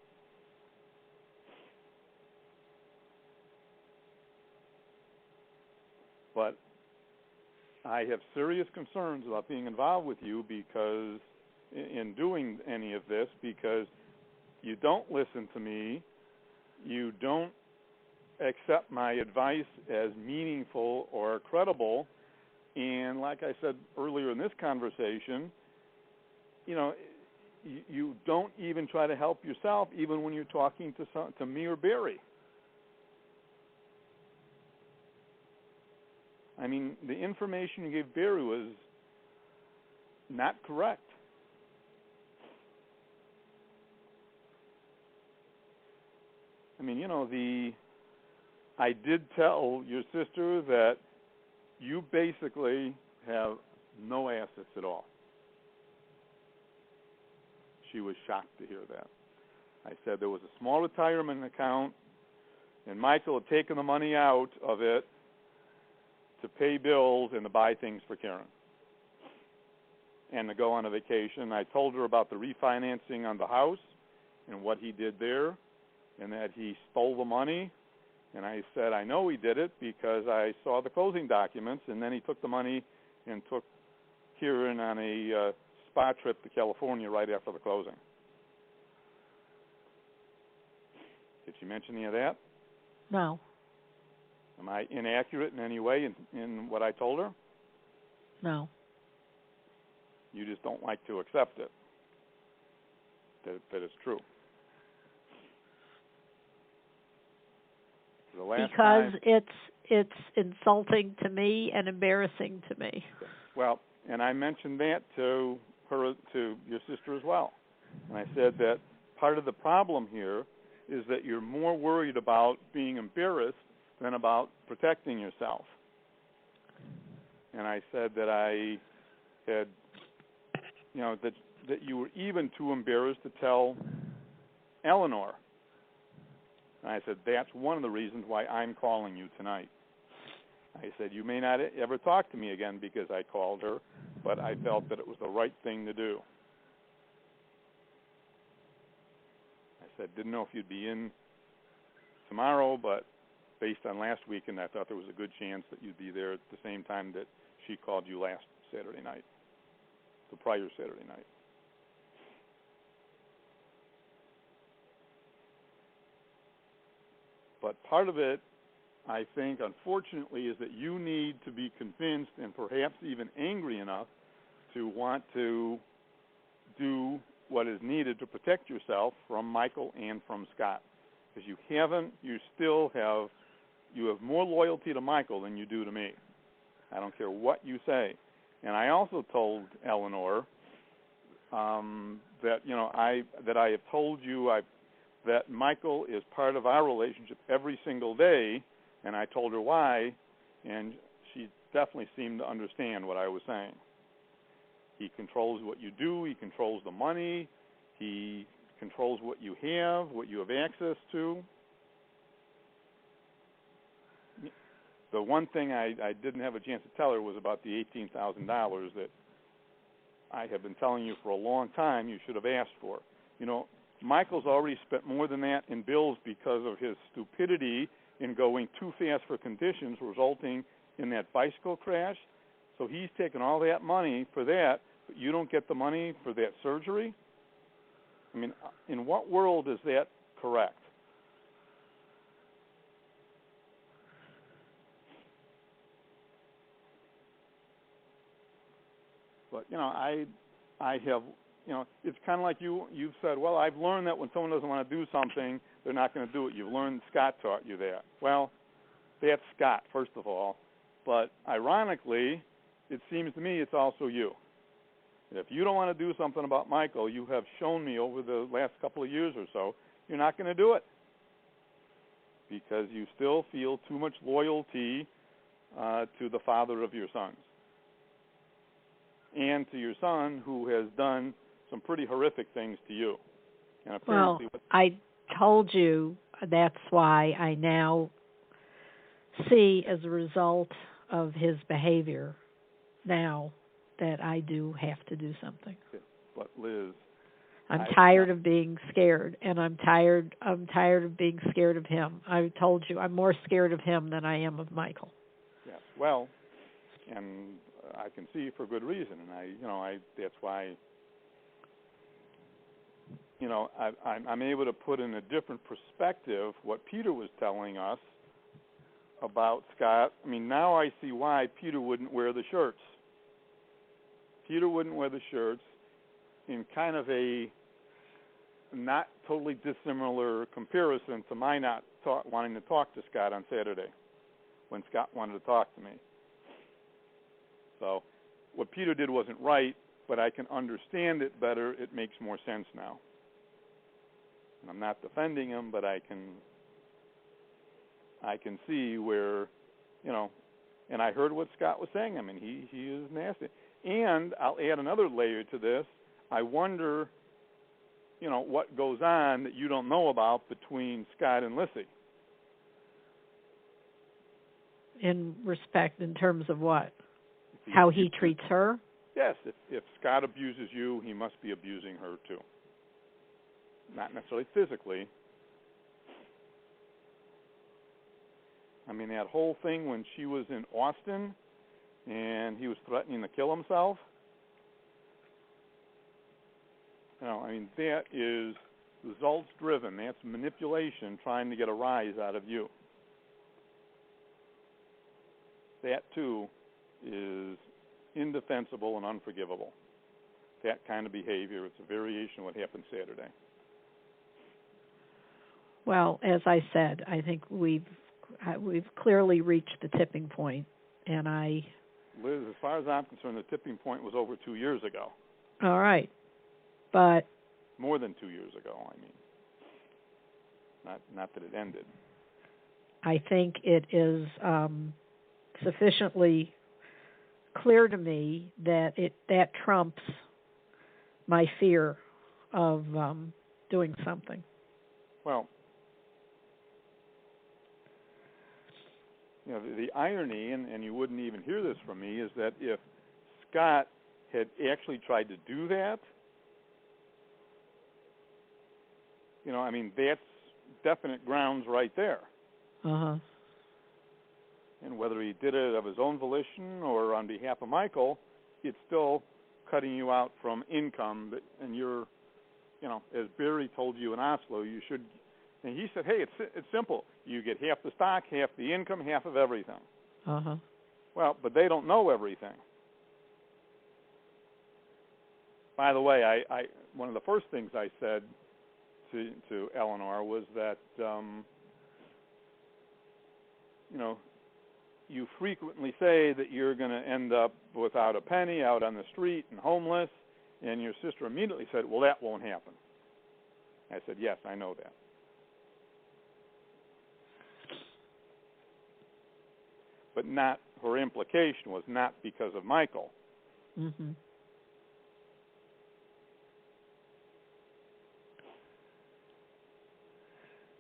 But I have serious concerns about being involved with you because in doing any of this, because you don't listen to me, you don't accept my advice as meaningful or credible, and like I said earlier in this conversation, you don't even try to help yourself, even when you're talking to me or Barry. I mean, the information you gave Barry was not correct. I mean, I did tell your sister that you basically have no assets at all. She was shocked to hear that. I said there was a small retirement account, and Michael had taken the money out of it to pay bills and to buy things for Karen and to go on a vacation. I told her about the refinancing on the house and what he did there, and that he stole the money. And I said, I know he did it because I saw the closing documents, and then he took the money and took Karen on a spa trip to California right after the closing. Did she mention any of that? No. Am I inaccurate in any way in what I told her? No. You just don't like to accept it, that it's true. Because it's insulting to me and embarrassing to me. Well, and I mentioned that to your sister as well. And I said that part of the problem here is that you're more worried about being embarrassed than about protecting yourself. And I said that I had, that you were even too embarrassed to tell Eleanor. And I said, that's one of the reasons why I'm calling you tonight. I said, you may not ever talk to me again because I called her, but I felt that it was the right thing to do. I said, didn't know if you'd be in tomorrow, but based on last weekend, I thought there was a good chance that you'd be there at the same time that she called you last Saturday night, the prior Saturday night. But part of it, I think, unfortunately, is that you need to be convinced and perhaps even angry enough to want to do what is needed to protect yourself from Michael and from Scott. Because you have more loyalty to Michael than you do to me. I don't care what you say. And I also told Eleanor that I have told you that Michael is part of our relationship every single day, And I told her why, and she definitely seemed to understand what I was saying. He controls what you do. He controls the money. He controls what you have access to. The one thing I didn't have a chance to tell her was about the $18,000 that I have been telling you for a long time you should have asked for. You know, Michael's already spent more than that in bills because of his stupidity in going too fast for conditions, resulting in that bicycle crash. So he's taken all that money for that, but you don't get the money for that surgery? I mean, in what world is that correct? But, you know, I have, you know, it's kind of like you've said, well, I've learned that when someone doesn't want to do something, they're not going to do it. You've learned, Scott taught you that. Well, that's Scott, first of all. But ironically, it seems to me it's also you. If you don't want to do something about Michael, you have shown me over the last couple of years or so, you're not going to do it because you still feel too much loyalty to the father of your sons and to your son who has done some pretty horrific things to you. And apparently I told you that's why I now see as a result of his behavior now that I do have to do something. But Liz, I'm tired of being scared, and I'm tired of being scared of him. I told you I'm more scared of him than I am of Michael. Yes, well, and I can see for good reason, and that's why, you know, I'm able to put in a different perspective what Peter was telling us about Scott. I mean, now I see why Peter wouldn't wear the shirts. Peter wouldn't wear the shirts in kind of a not totally dissimilar comparison to my not wanting to talk to Scott on Saturday when Scott wanted to talk to me. So what Peter did wasn't right, but I can understand it better. It makes more sense now. And I'm not defending him, but I can see where, you know, and I heard what Scott was saying. I mean, he is nasty. And I'll add another layer to this. I wonder, you know, what goes on that you don't know about between Scott and Lissy. In respect, in terms of what? How he treats her? Yes. If Scott abuses you, he must be abusing her too. Not necessarily physically. I mean, that whole thing when she was in Austin and he was threatening to kill himself. You know, I mean, that is results driven. That's manipulation trying to get a rise out of you. That too is indefensible and unforgivable. That kind of behavior, it's a variation of what happened Saturday. Well, as I said, I think we've clearly reached the tipping point, and Liz, as far as I'm concerned, the tipping point was over 2 years ago. All right, but more than 2 years ago. I mean, not that it ended. I think it is sufficiently clear to me that that trumps my fear of doing something. Well, you know, the irony, and you wouldn't even hear this from me, is that if Scott had actually tried to do that, you know, I mean, that's definite grounds right there. Uh-huh. And whether he did it of his own volition or on behalf of Michael, it's still cutting you out from income. And you're, you know, as Barry told you in Oslo, you should. And he said, hey, it's simple. You get half the stock, half the income, half of everything. Uh-huh. Well, but they don't know everything. By the way, I one of the first things I said to Eleanor was that, you know, you frequently say that you're going to end up without a penny, out on the street and homeless, and your sister immediately said, well, that won't happen. I said, yes, I know that. but not, her implication was not because of Michael. Mhm.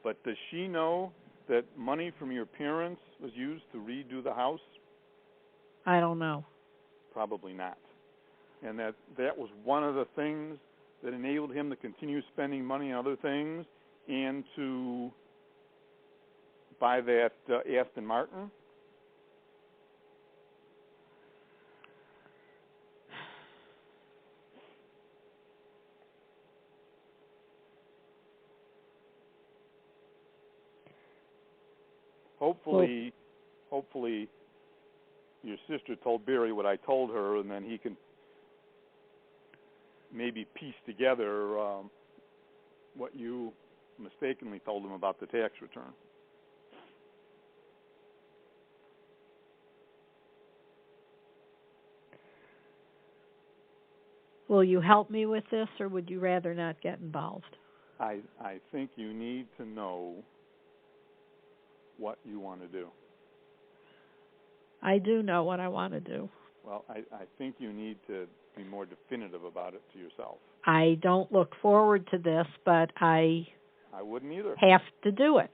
But does she know that money from your parents was used to redo the house? I don't know. Probably not. And that was one of the things that enabled him to continue spending money on other things and to buy that Aston Martin? Hopefully your sister told Barry what I told her, and then he can maybe piece together what you mistakenly told him about the tax return. Will you help me with this, or would you rather not get involved? I think you need to know what you want to do. I do know what I want to do. Well, I think you need to be more definitive about it to yourself. I don't look forward to this, but I wouldn't either. Have to do it.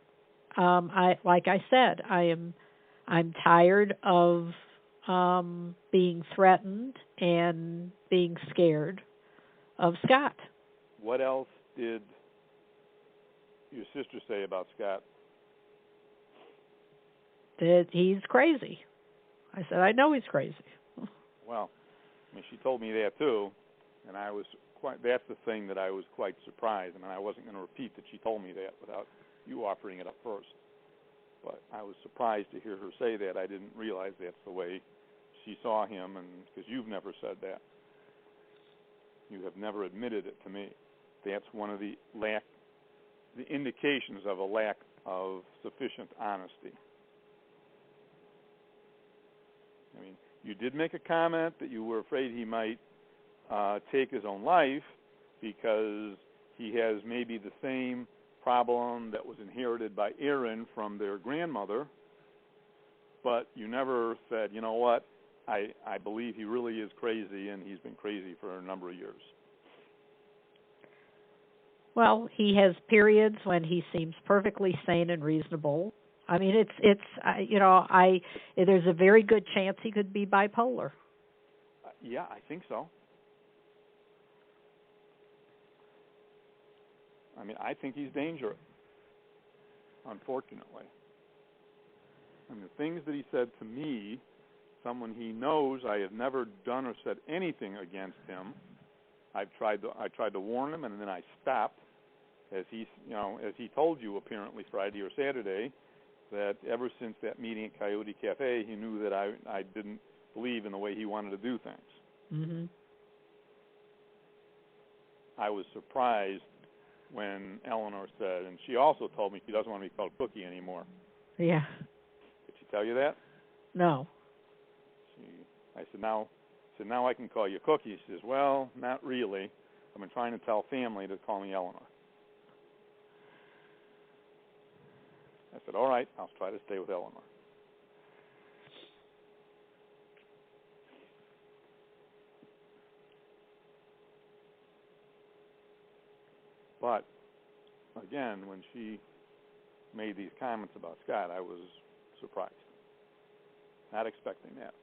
Like I said, I'm tired of being threatened and being scared of Scott. What else did your sister say about Scott? That he's crazy. I said, I know he's crazy. Well, I mean, she told me that too, and that's the thing that I was quite surprised. I mean, I wasn't going to repeat that she told me that without you offering it up first. But I was surprised to hear her say that. I didn't realize that's the way she saw him, and because you've never said that. You have never admitted it to me. That's one of the indications of a lack of sufficient honesty. I mean, you did make a comment that you were afraid he might take his own life because he has maybe the same problem that was inherited by Aaron from their grandmother, but you never said, you know what, I believe he really is crazy, and he's been crazy for a number of years. Well, he has periods when he seems perfectly sane and reasonable. I mean, there's a very good chance he could be bipolar. Yeah, I think so. I mean, I think he's dangerous, unfortunately. I mean, the things that he said to me, someone he knows I have never done or said anything against him. I tried to warn him, and then I stopped, as he told you apparently Friday or Saturday, that ever since that meeting at Coyote Cafe, he knew that I didn't believe in the way he wanted to do things. Mm-hmm. I was surprised when Eleanor said, and she also told me she doesn't want to be called Cookie anymore. Yeah. Did she tell you that? No. I said, now I can call you Cookie. She says, well, not really. I've been trying to tell family to call me Eleanor. I said, all right, I'll try to stay with Eleanor. But, again, when she made these comments about Scott, I was surprised. Not expecting that.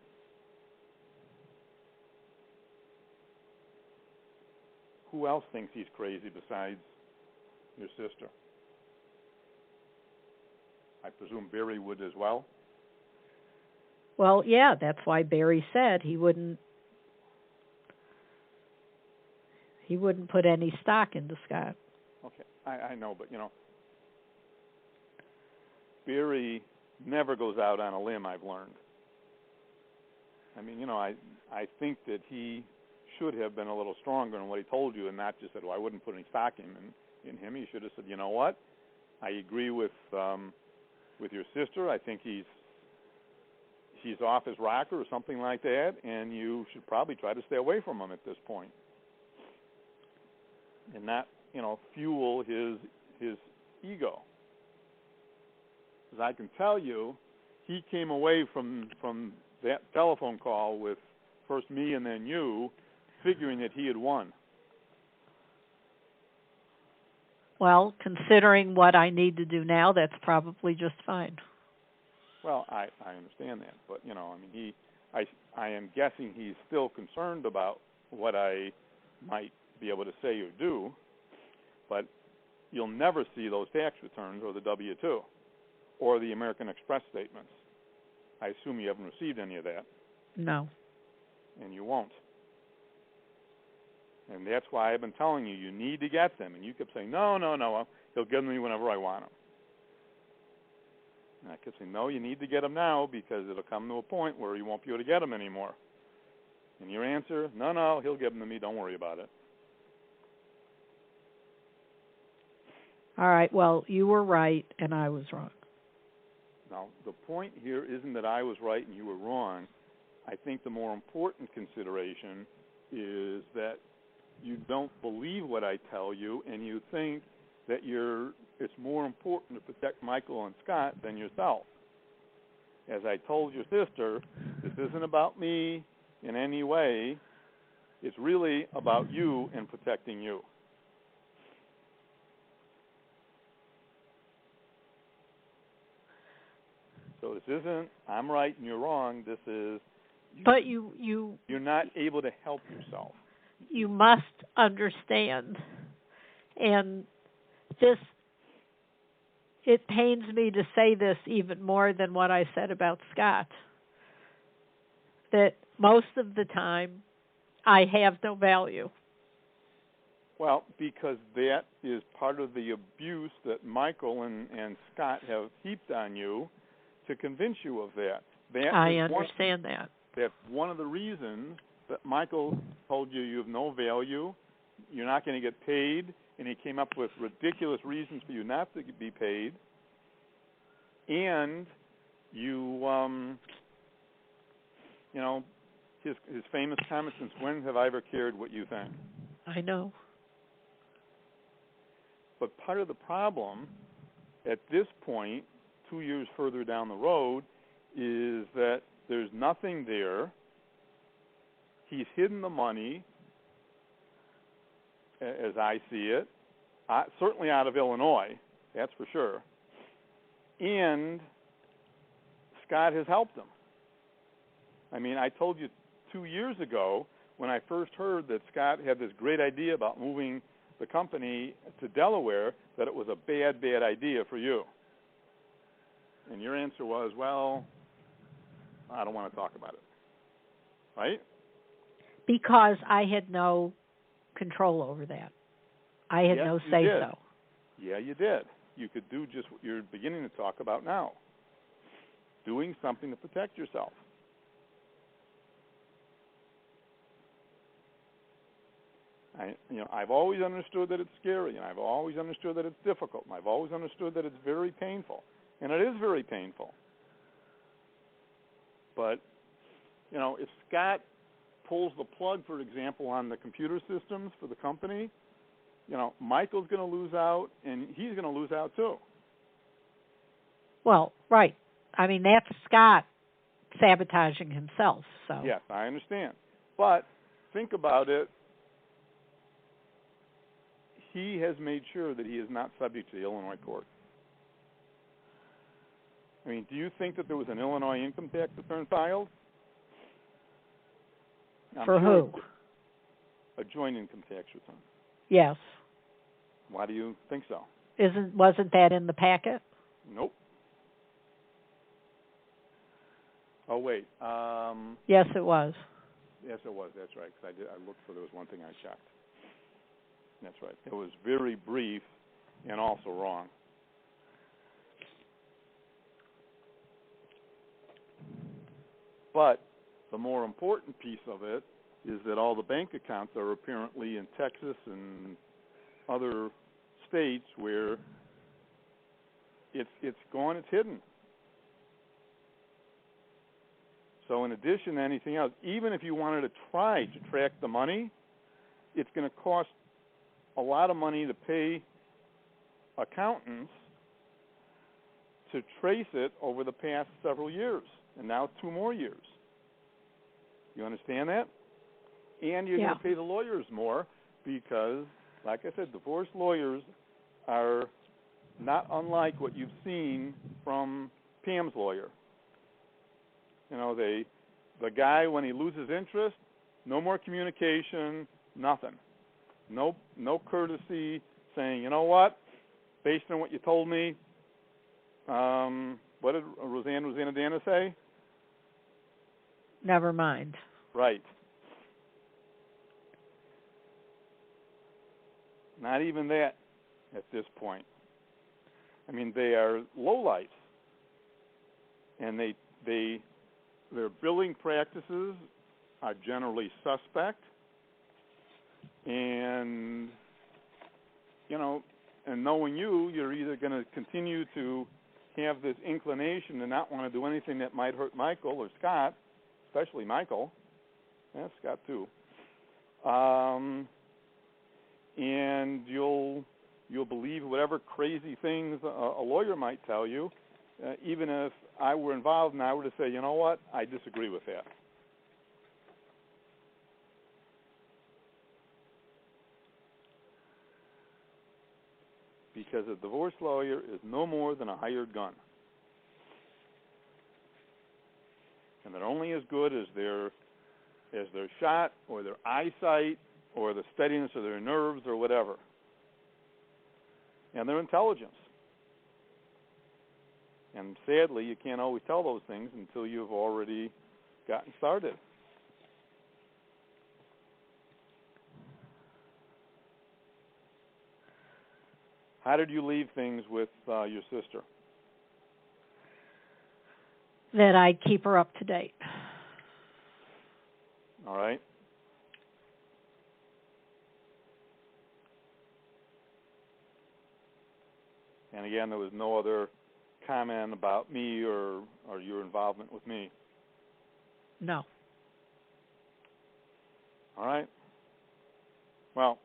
Who else thinks he's crazy besides your sister? I presume Barry would as well? Well, yeah, that's why Barry said he wouldn't put any stock into Scott. Okay, I know, but, Barry never goes out on a limb, I've learned. I mean, I think that he should have been a little stronger in what he told you and not just said, well, I wouldn't put any stock in him. He should have said, you know what, I agree with your sister. I think he's off his rocker or something like that, and you should probably try to stay away from him at this point and not, fuel his ego. Because I can tell you he came away from that telephone call with first me and then you, figuring that he had won. Well, considering what I need to do now, that's probably just fine. Well, I understand that, but I mean, I am guessing he's still concerned about what I might be able to say or do, but you'll never see those tax returns or the W-2 or the American Express statements. I assume you haven't received any of that. No. And you won't. And that's why I've been telling you need to get them. And you kept saying, no, he'll give them to me whenever I want them. And I kept saying, no, you need to get them now because it'll come to a point where you won't be able to get them anymore. And your answer, no, he'll give them to me. Don't worry about it. All right, well, you were right and I was wrong. Now, the point here isn't that I was right and you were wrong. I think the more important consideration is that you don't believe what I tell you and you think that it's more important to protect Michael and Scott than yourself. As I told your sister, this isn't about me in any way. It's really about you and protecting you. So this isn't, I'm right and you're wrong. This is, but you're not able to help yourself. You must understand, and it pains me to say this even more than what I said about Scott, that most of the time I have no value. Well, because that is part of the abuse that Michael and Scott have heaped on you to convince you of that. I understand that. That's one of the reasons that Michael told you have no value, you're not going to get paid, and he came up with ridiculous reasons for you not to be paid, and his famous comment, since when have I ever cared what you think? I know. But part of the problem at this point, 2 years further down the road, is that there's nothing there. He's hidden the money, as I see it, certainly out of Illinois, that's for sure. And Scott has helped him. I mean, I told you 2 years ago when I first heard that Scott had this great idea about moving the company to Delaware that it was a bad idea for you. And your answer was, well, I don't want to talk about it. Right? Because I had no control over that. I had no say-so. Yeah, you did. You could do just what you're beginning to talk about now. Doing something to protect yourself. I've always understood that it's scary, and I've always understood that it's difficult, and I've always understood that it's very painful. And it is very painful. But, if Scott pulls the plug, for example, on the computer systems for the company, Michael's going to lose out, and he's going to lose out too. Well, right. I mean, that's Scott sabotaging himself. So yes, I understand. But think about it. He has made sure that he is not subject to the Illinois court. I mean, do you think that there was an Illinois income tax return filed? For who? A joint income tax return. Yes. Why do you think so? Wasn't that in the packet? Nope. Oh, wait. Yes, it was. Yes, it was. That's right. Because I looked for, there was one thing I checked. That's right. It was very brief and also wrong. But the more important piece of it is that all the bank accounts are apparently in Texas and other states where it's gone, it's hidden. So in addition to anything else, even if you wanted to try to track the money, it's going to cost a lot of money to pay accountants to trace it over the past several years, and now 2 more years. You understand that? And you're going to pay the lawyers more because, like I said, divorce lawyers are not unlike what you've seen from Pam's lawyer. You know, the guy, when he loses interest, no more communication, nothing. No courtesy, saying, you know what, based on what you told me, what did Rosanna Dana say? Never mind. Right. Not even that at this point. I mean, they are lowlifes, and their billing practices are generally suspect, and you know, and knowing you're either going to continue to have this inclination to not want to do anything that might hurt Michael or Scott, especially Michael, and Scott too, and you'll believe whatever crazy things a lawyer might tell you, even if I were involved and I were to say, you know what, I disagree with that. Because a divorce lawyer is no more than a hired gun. And they're only as good as their shot or their eyesight or the steadiness of their nerves or whatever. And their intelligence. And sadly, you can't always tell those things until you've already gotten started. How did you leave things with your sister? That I keep her up to date. All right. And again, there was no other comment about me or your involvement with me. No. All right. Well,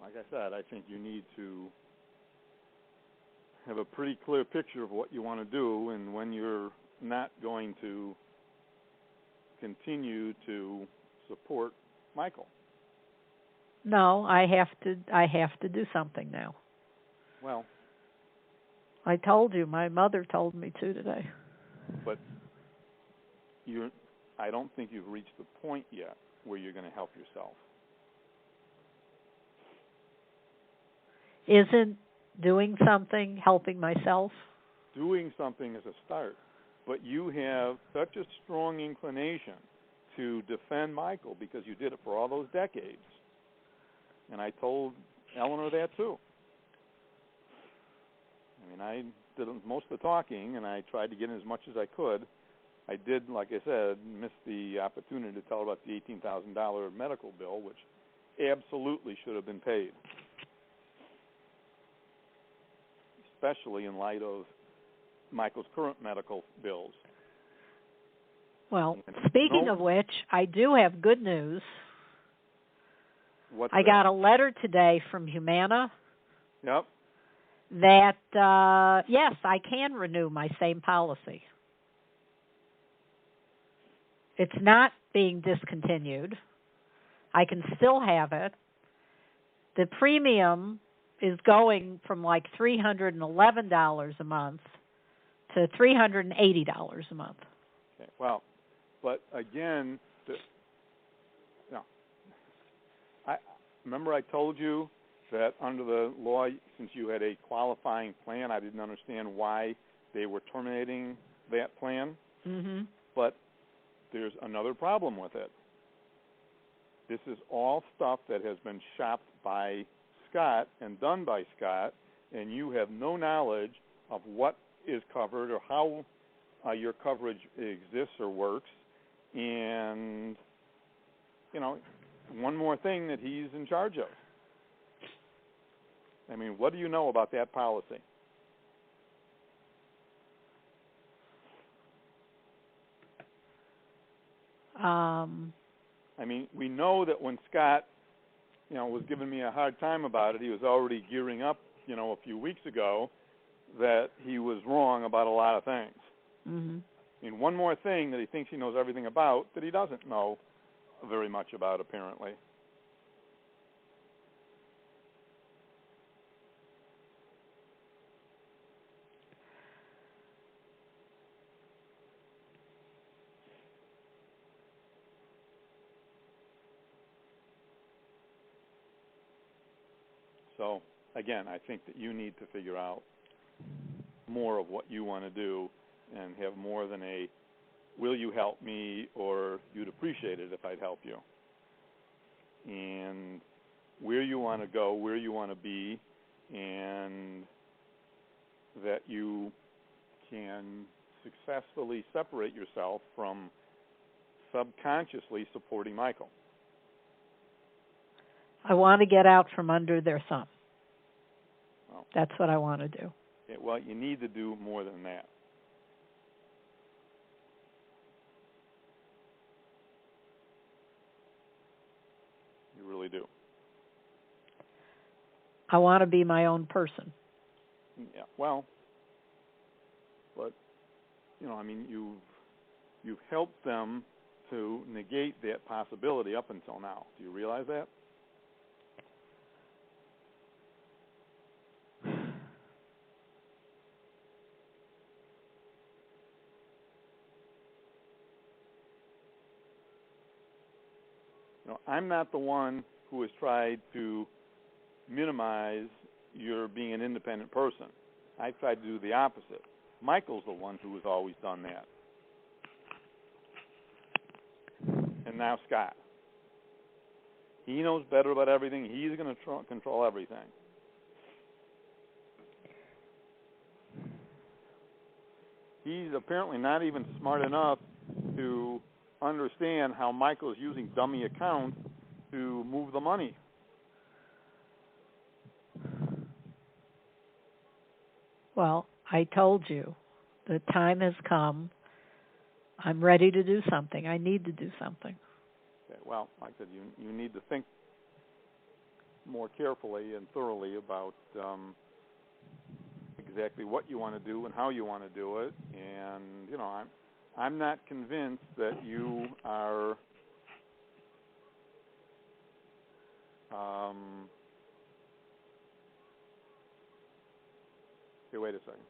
like I said, I think you need to have a pretty clear picture of what you want to do and when you're not going to continue to support Michael. No, I have to do something now. Well, I told you, my mother told me to today. But I don't think you've reached the point yet where you're going to help yourself. Isn't doing something helping myself? Doing something is a start, but you have such a strong inclination to defend Michael because you did it for all those decades. And I told Eleanor that too. I mean, I did most of the talking, and I tried to get in as much as I could. I did, like I said, miss the opportunity to tell her about the $18,000 medical bill, which absolutely should have been paid, especially in light of Michael's current medical bills. Well, speaking of which, I do have good news. I got a letter today from Humana. Yep. That, yes, I can renew my same policy. It's not being discontinued. I can still have it. The premium is going from like $311 a month to $380 a month. Okay. Well, but again, I remember I told you that under the law, since you had a qualifying plan, I didn't understand why they were terminating that plan. Mm-hmm. But there's another problem with it. This is all stuff that has been shopped by Scott and done by Scott, and you have no knowledge of what is covered or how your coverage exists or works. And, you know, one more thing that he's in charge of. I mean, what do you know about that policy? I mean, we know that when Scott, was giving me a hard time about it, he was already gearing up a few weeks ago that he was wrong about a lot of things. Mm-hmm. I mean, one more thing that he thinks he knows everything about that he doesn't know very much about, apparently. So, again, I think that you need to figure out more of what you want to do and have more than a will you help me or you'd appreciate it if I'd help you. And where you want to go, where you want to be, and that you can successfully separate yourself from subconsciously supporting Michael. I want to get out from under their thumb. Well, that's what I want to do. Well, you need to do more than that. You really do. I want to be my own person. Yeah, well, but, you've helped them to negate that possibility up until now. Do you realize that? I'm not the one who has tried to minimize your being an independent person. I've tried to do the opposite. Michael's the one who has always done that. And now Scott. He knows better about everything. He's going to control everything. He's apparently not even smart enough to understand how Michael is using dummy accounts to move the money. Well, I told you, the time has come. I'm ready to do something. I need to do something. Okay, well, like I said, you need to think more carefully and thoroughly about exactly what you want to do and how you want to do it. And, I'm not convinced that you are okay, wait a second.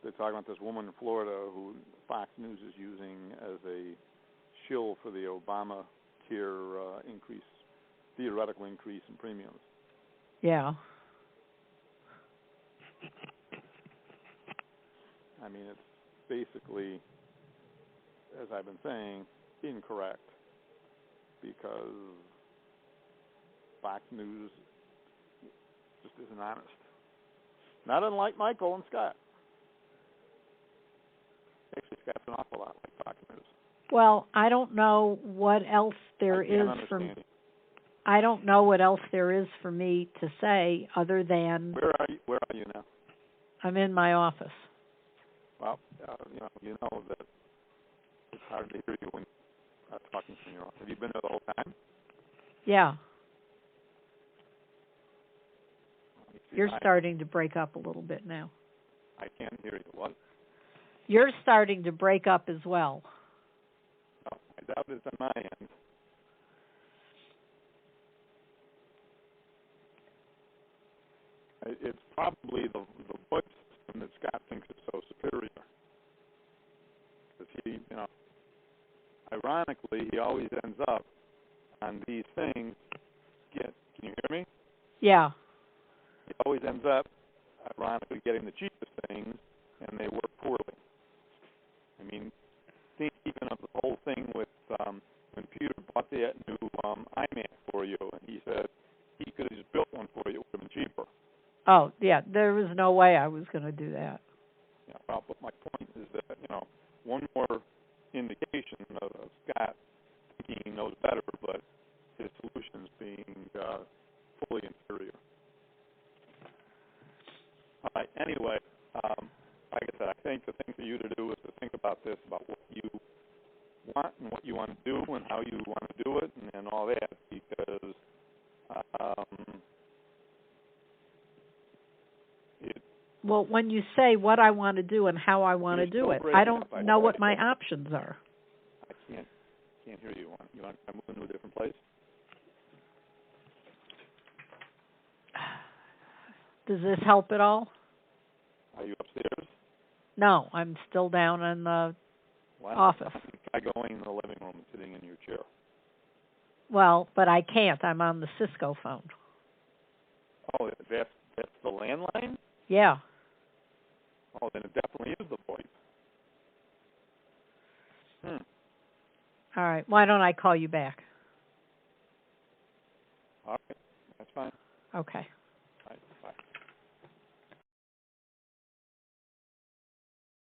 They're talking about this woman in Florida who Fox News is using as a shill for the Obamacare theoretical increase in premiums. Yeah. I mean, it's basically, as I've been saying, incorrect because Fox News just isn't honest. Not unlike Michael and Scott. Actually, Scott's an awful lot like Fox News. Well, I don't know what else there is for me. I don't know what else there is for me to say other than. Where are you now? I'm in my office. Well, you know that it's hard to hear you when talking from your office. Have you been there the whole time? Yeah. You're starting to break up a little bit now. I can't hear you. What? You're starting to break up as well. No, I doubt it's on my end. It's probably the voice system that Scott thinks is so superior. Because he, ironically, he always ends up on these things. Can you hear me? Yeah. He always ends up ironically getting the cheapest things, and they work poorly. I mean, think even of the whole thing with when Peter bought that new iMac for you, and he said he could have just built one for you. It would have been cheaper. Oh, yeah, there was no way I was going to do that. Yeah, well, but my point is that, one more indication of Scott thinking he knows better, but his solutions being fully inferior. All right, anyway, like I said, I think the thing for you to do is to think about this, about what you want and what you want to do and how you want to do it and all that, because well, when you say what I want to do and how I want to do it, I don't know what my options are. I can't hear you. You want to move into a different place? Does this help at all? Are you upstairs? No, I'm still down in the office. Try going in the living room and sitting in your chair. Well, but I can't. I'm on the Cisco phone. Oh, that's the landline? Yeah. Oh, then it definitely is the VoIP. All right. Why don't I call you back? All right. That's fine. Okay.